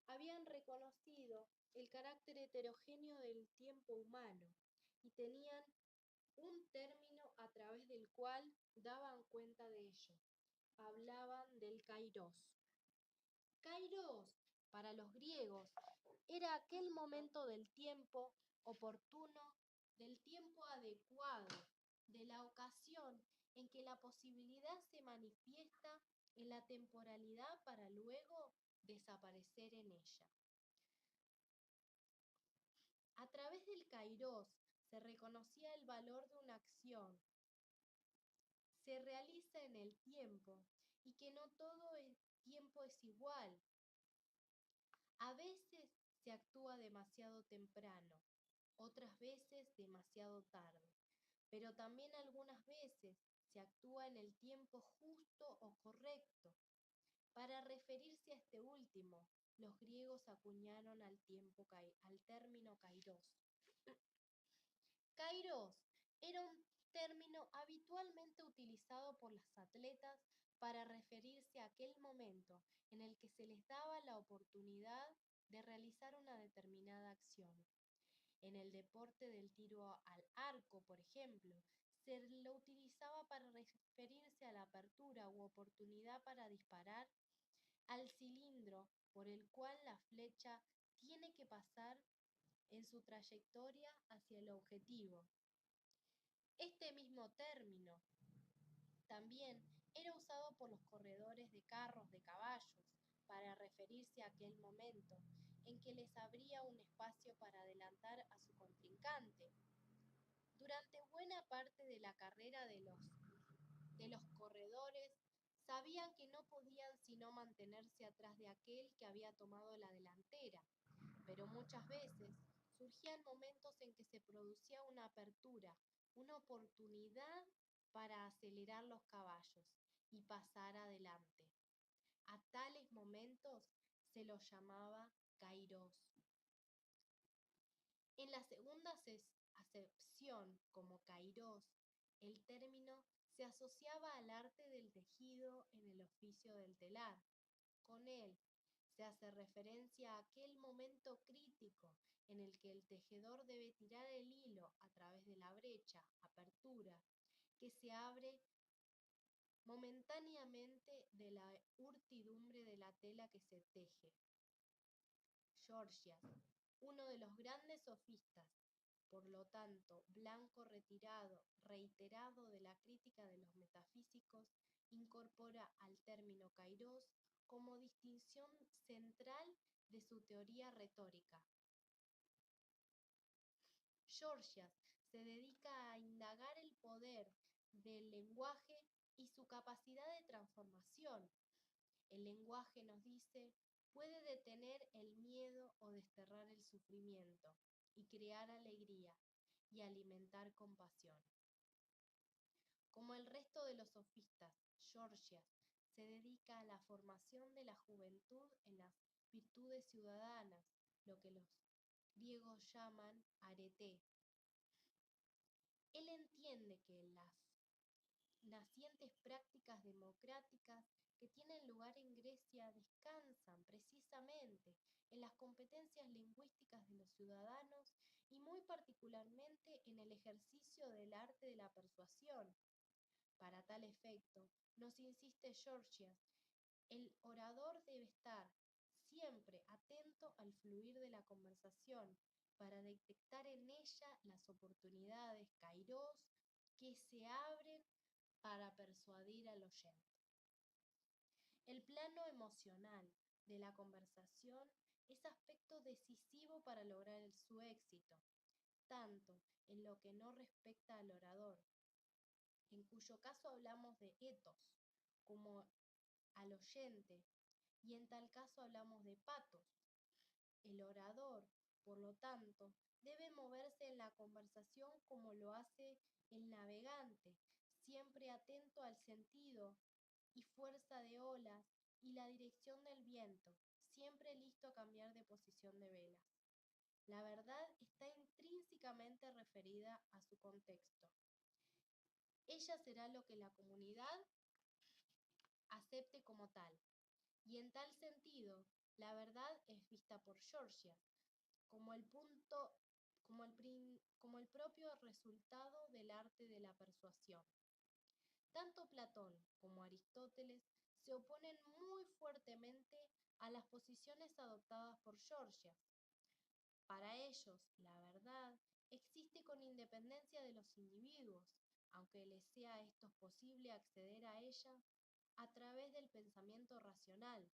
habían reconocido el carácter heterogéneo del tiempo humano y tenían un término a través del cual daban cuenta de ello. Hablaban del kairos. Kairos, para los griegos, era aquel momento del tiempo oportuno, del tiempo adecuado, de la ocasión en que la posibilidad se manifiesta en la temporalidad para luego desaparecer en ella. A través del kairos se reconocía el valor de una acción, se realiza en el tiempo y que no todo el tiempo es igual. A veces se actúa demasiado temprano, otras veces demasiado tarde, pero también algunas veces se actúa en el tiempo justo o correcto. Para referirse a este último, los griegos acuñaron al término kairos. Kairos era un término habitualmente utilizado por los atletas para referirse a aquel momento en el que se les daba la oportunidad de realizar una determinada acción. En el deporte del tiro al arco, por ejemplo, se lo utilizaba para referirse a la apertura u oportunidad para disparar al cilindro por el cual la flecha tiene que pasar en su trayectoria hacia el objetivo. Este mismo término también era usado por los corredores de carros de caballos para referirse a aquel momento en que les abría un espacio para adelantar a su contrincante. Durante buena parte de la carrera de los corredores sabían que no podían sino mantenerse atrás de aquel que había tomado la delantera, pero muchas veces surgían momentos en que se producía una apertura, una oportunidad para acelerar los caballos y pasar adelante. A tales momentos se los llamaba kairos. En la segunda acepción como kairos, el término se asociaba al arte del tejido en el oficio del telar. Con él se hace referencia a aquel momento crítico en el que el tejedor debe tirar el hilo a través de la brecha, apertura, que se abre momentáneamente de la urtidumbre de la tela que se teje. Gorgias, uno de los grandes sofistas, por lo tanto, blanco reiterado de la crítica de los metafísicos, incorpora al término kairos como distinción central de su teoría retórica. Gorgias se dedica a indagar el poder del lenguaje y su capacidad de transformación. El lenguaje, nos dice, puede detener el miedo o desterrar el sufrimiento y crear alegría y alimentar compasión. Como el resto de los sofistas, Gorgias se dedica a la formación de la juventud en las virtudes ciudadanas, lo que los griegos llaman arete. Él entiende que las nacientes prácticas democráticas que tienen lugar en Grecia descansan precisamente en las competencias lingüísticas de los ciudadanos y muy particularmente en el ejercicio del arte de la persuasión. Para tal efecto, nos insiste Gorgias, el orador debe estar siempre atento al fluir de la conversación para detectar en ella las oportunidades kairos que se abren para persuadir al oyente. El plano emocional de la conversación es aspecto decisivo para lograr su éxito, tanto en lo que no respecta al orador, en cuyo caso hablamos de ethos, como al oyente, y en tal caso hablamos de patos. El orador, por lo tanto, debe moverse en la conversación como lo hace el navegante, siempre atento al sentido y fuerza de olas y la dirección del viento, siempre listo a cambiar de posición de velas. La verdad está intrínsecamente referida a su contexto. Ella será lo que la comunidad acepte como tal, y en tal sentido, la verdad es vista por Gorgias como el punto, como el propio resultado del arte de la persuasión. Tanto Platón como Aristóteles se oponen muy fuertemente a las posiciones adoptadas por Gorgias. Para ellos, la verdad existe con independencia de los individuos, aunque les sea a estos posible acceder a ella a través del pensamiento racional.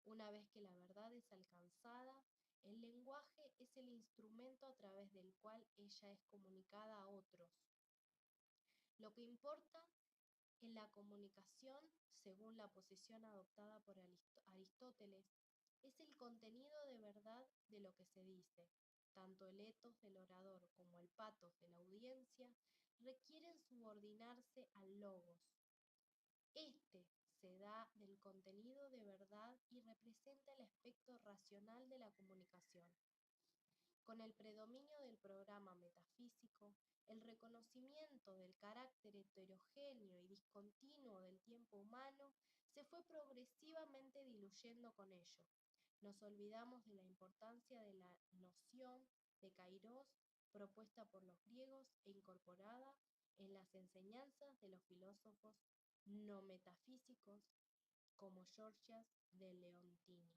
Una vez que la verdad es alcanzada, el lenguaje es el instrumento a través del cual ella es comunicada a otros. Lo que importa en la comunicación, según la posición adoptada por Aristóteles, es el contenido de verdad de lo que se dice. Tanto el ethos del orador como el patos de la audiencia requieren subordinarse al logos. Este se da del contenido de verdad y representa el aspecto racional de la comunicación. Con el predominio del programa metafísico, el reconocimiento del carácter heterogéneo y discontinuo del tiempo humano se fue progresivamente diluyendo con ello. Nos olvidamos de la importancia de la noción de kairos propuesta por los griegos e incorporada en las enseñanzas de los filósofos no metafísicos como Gorgias de Leontini.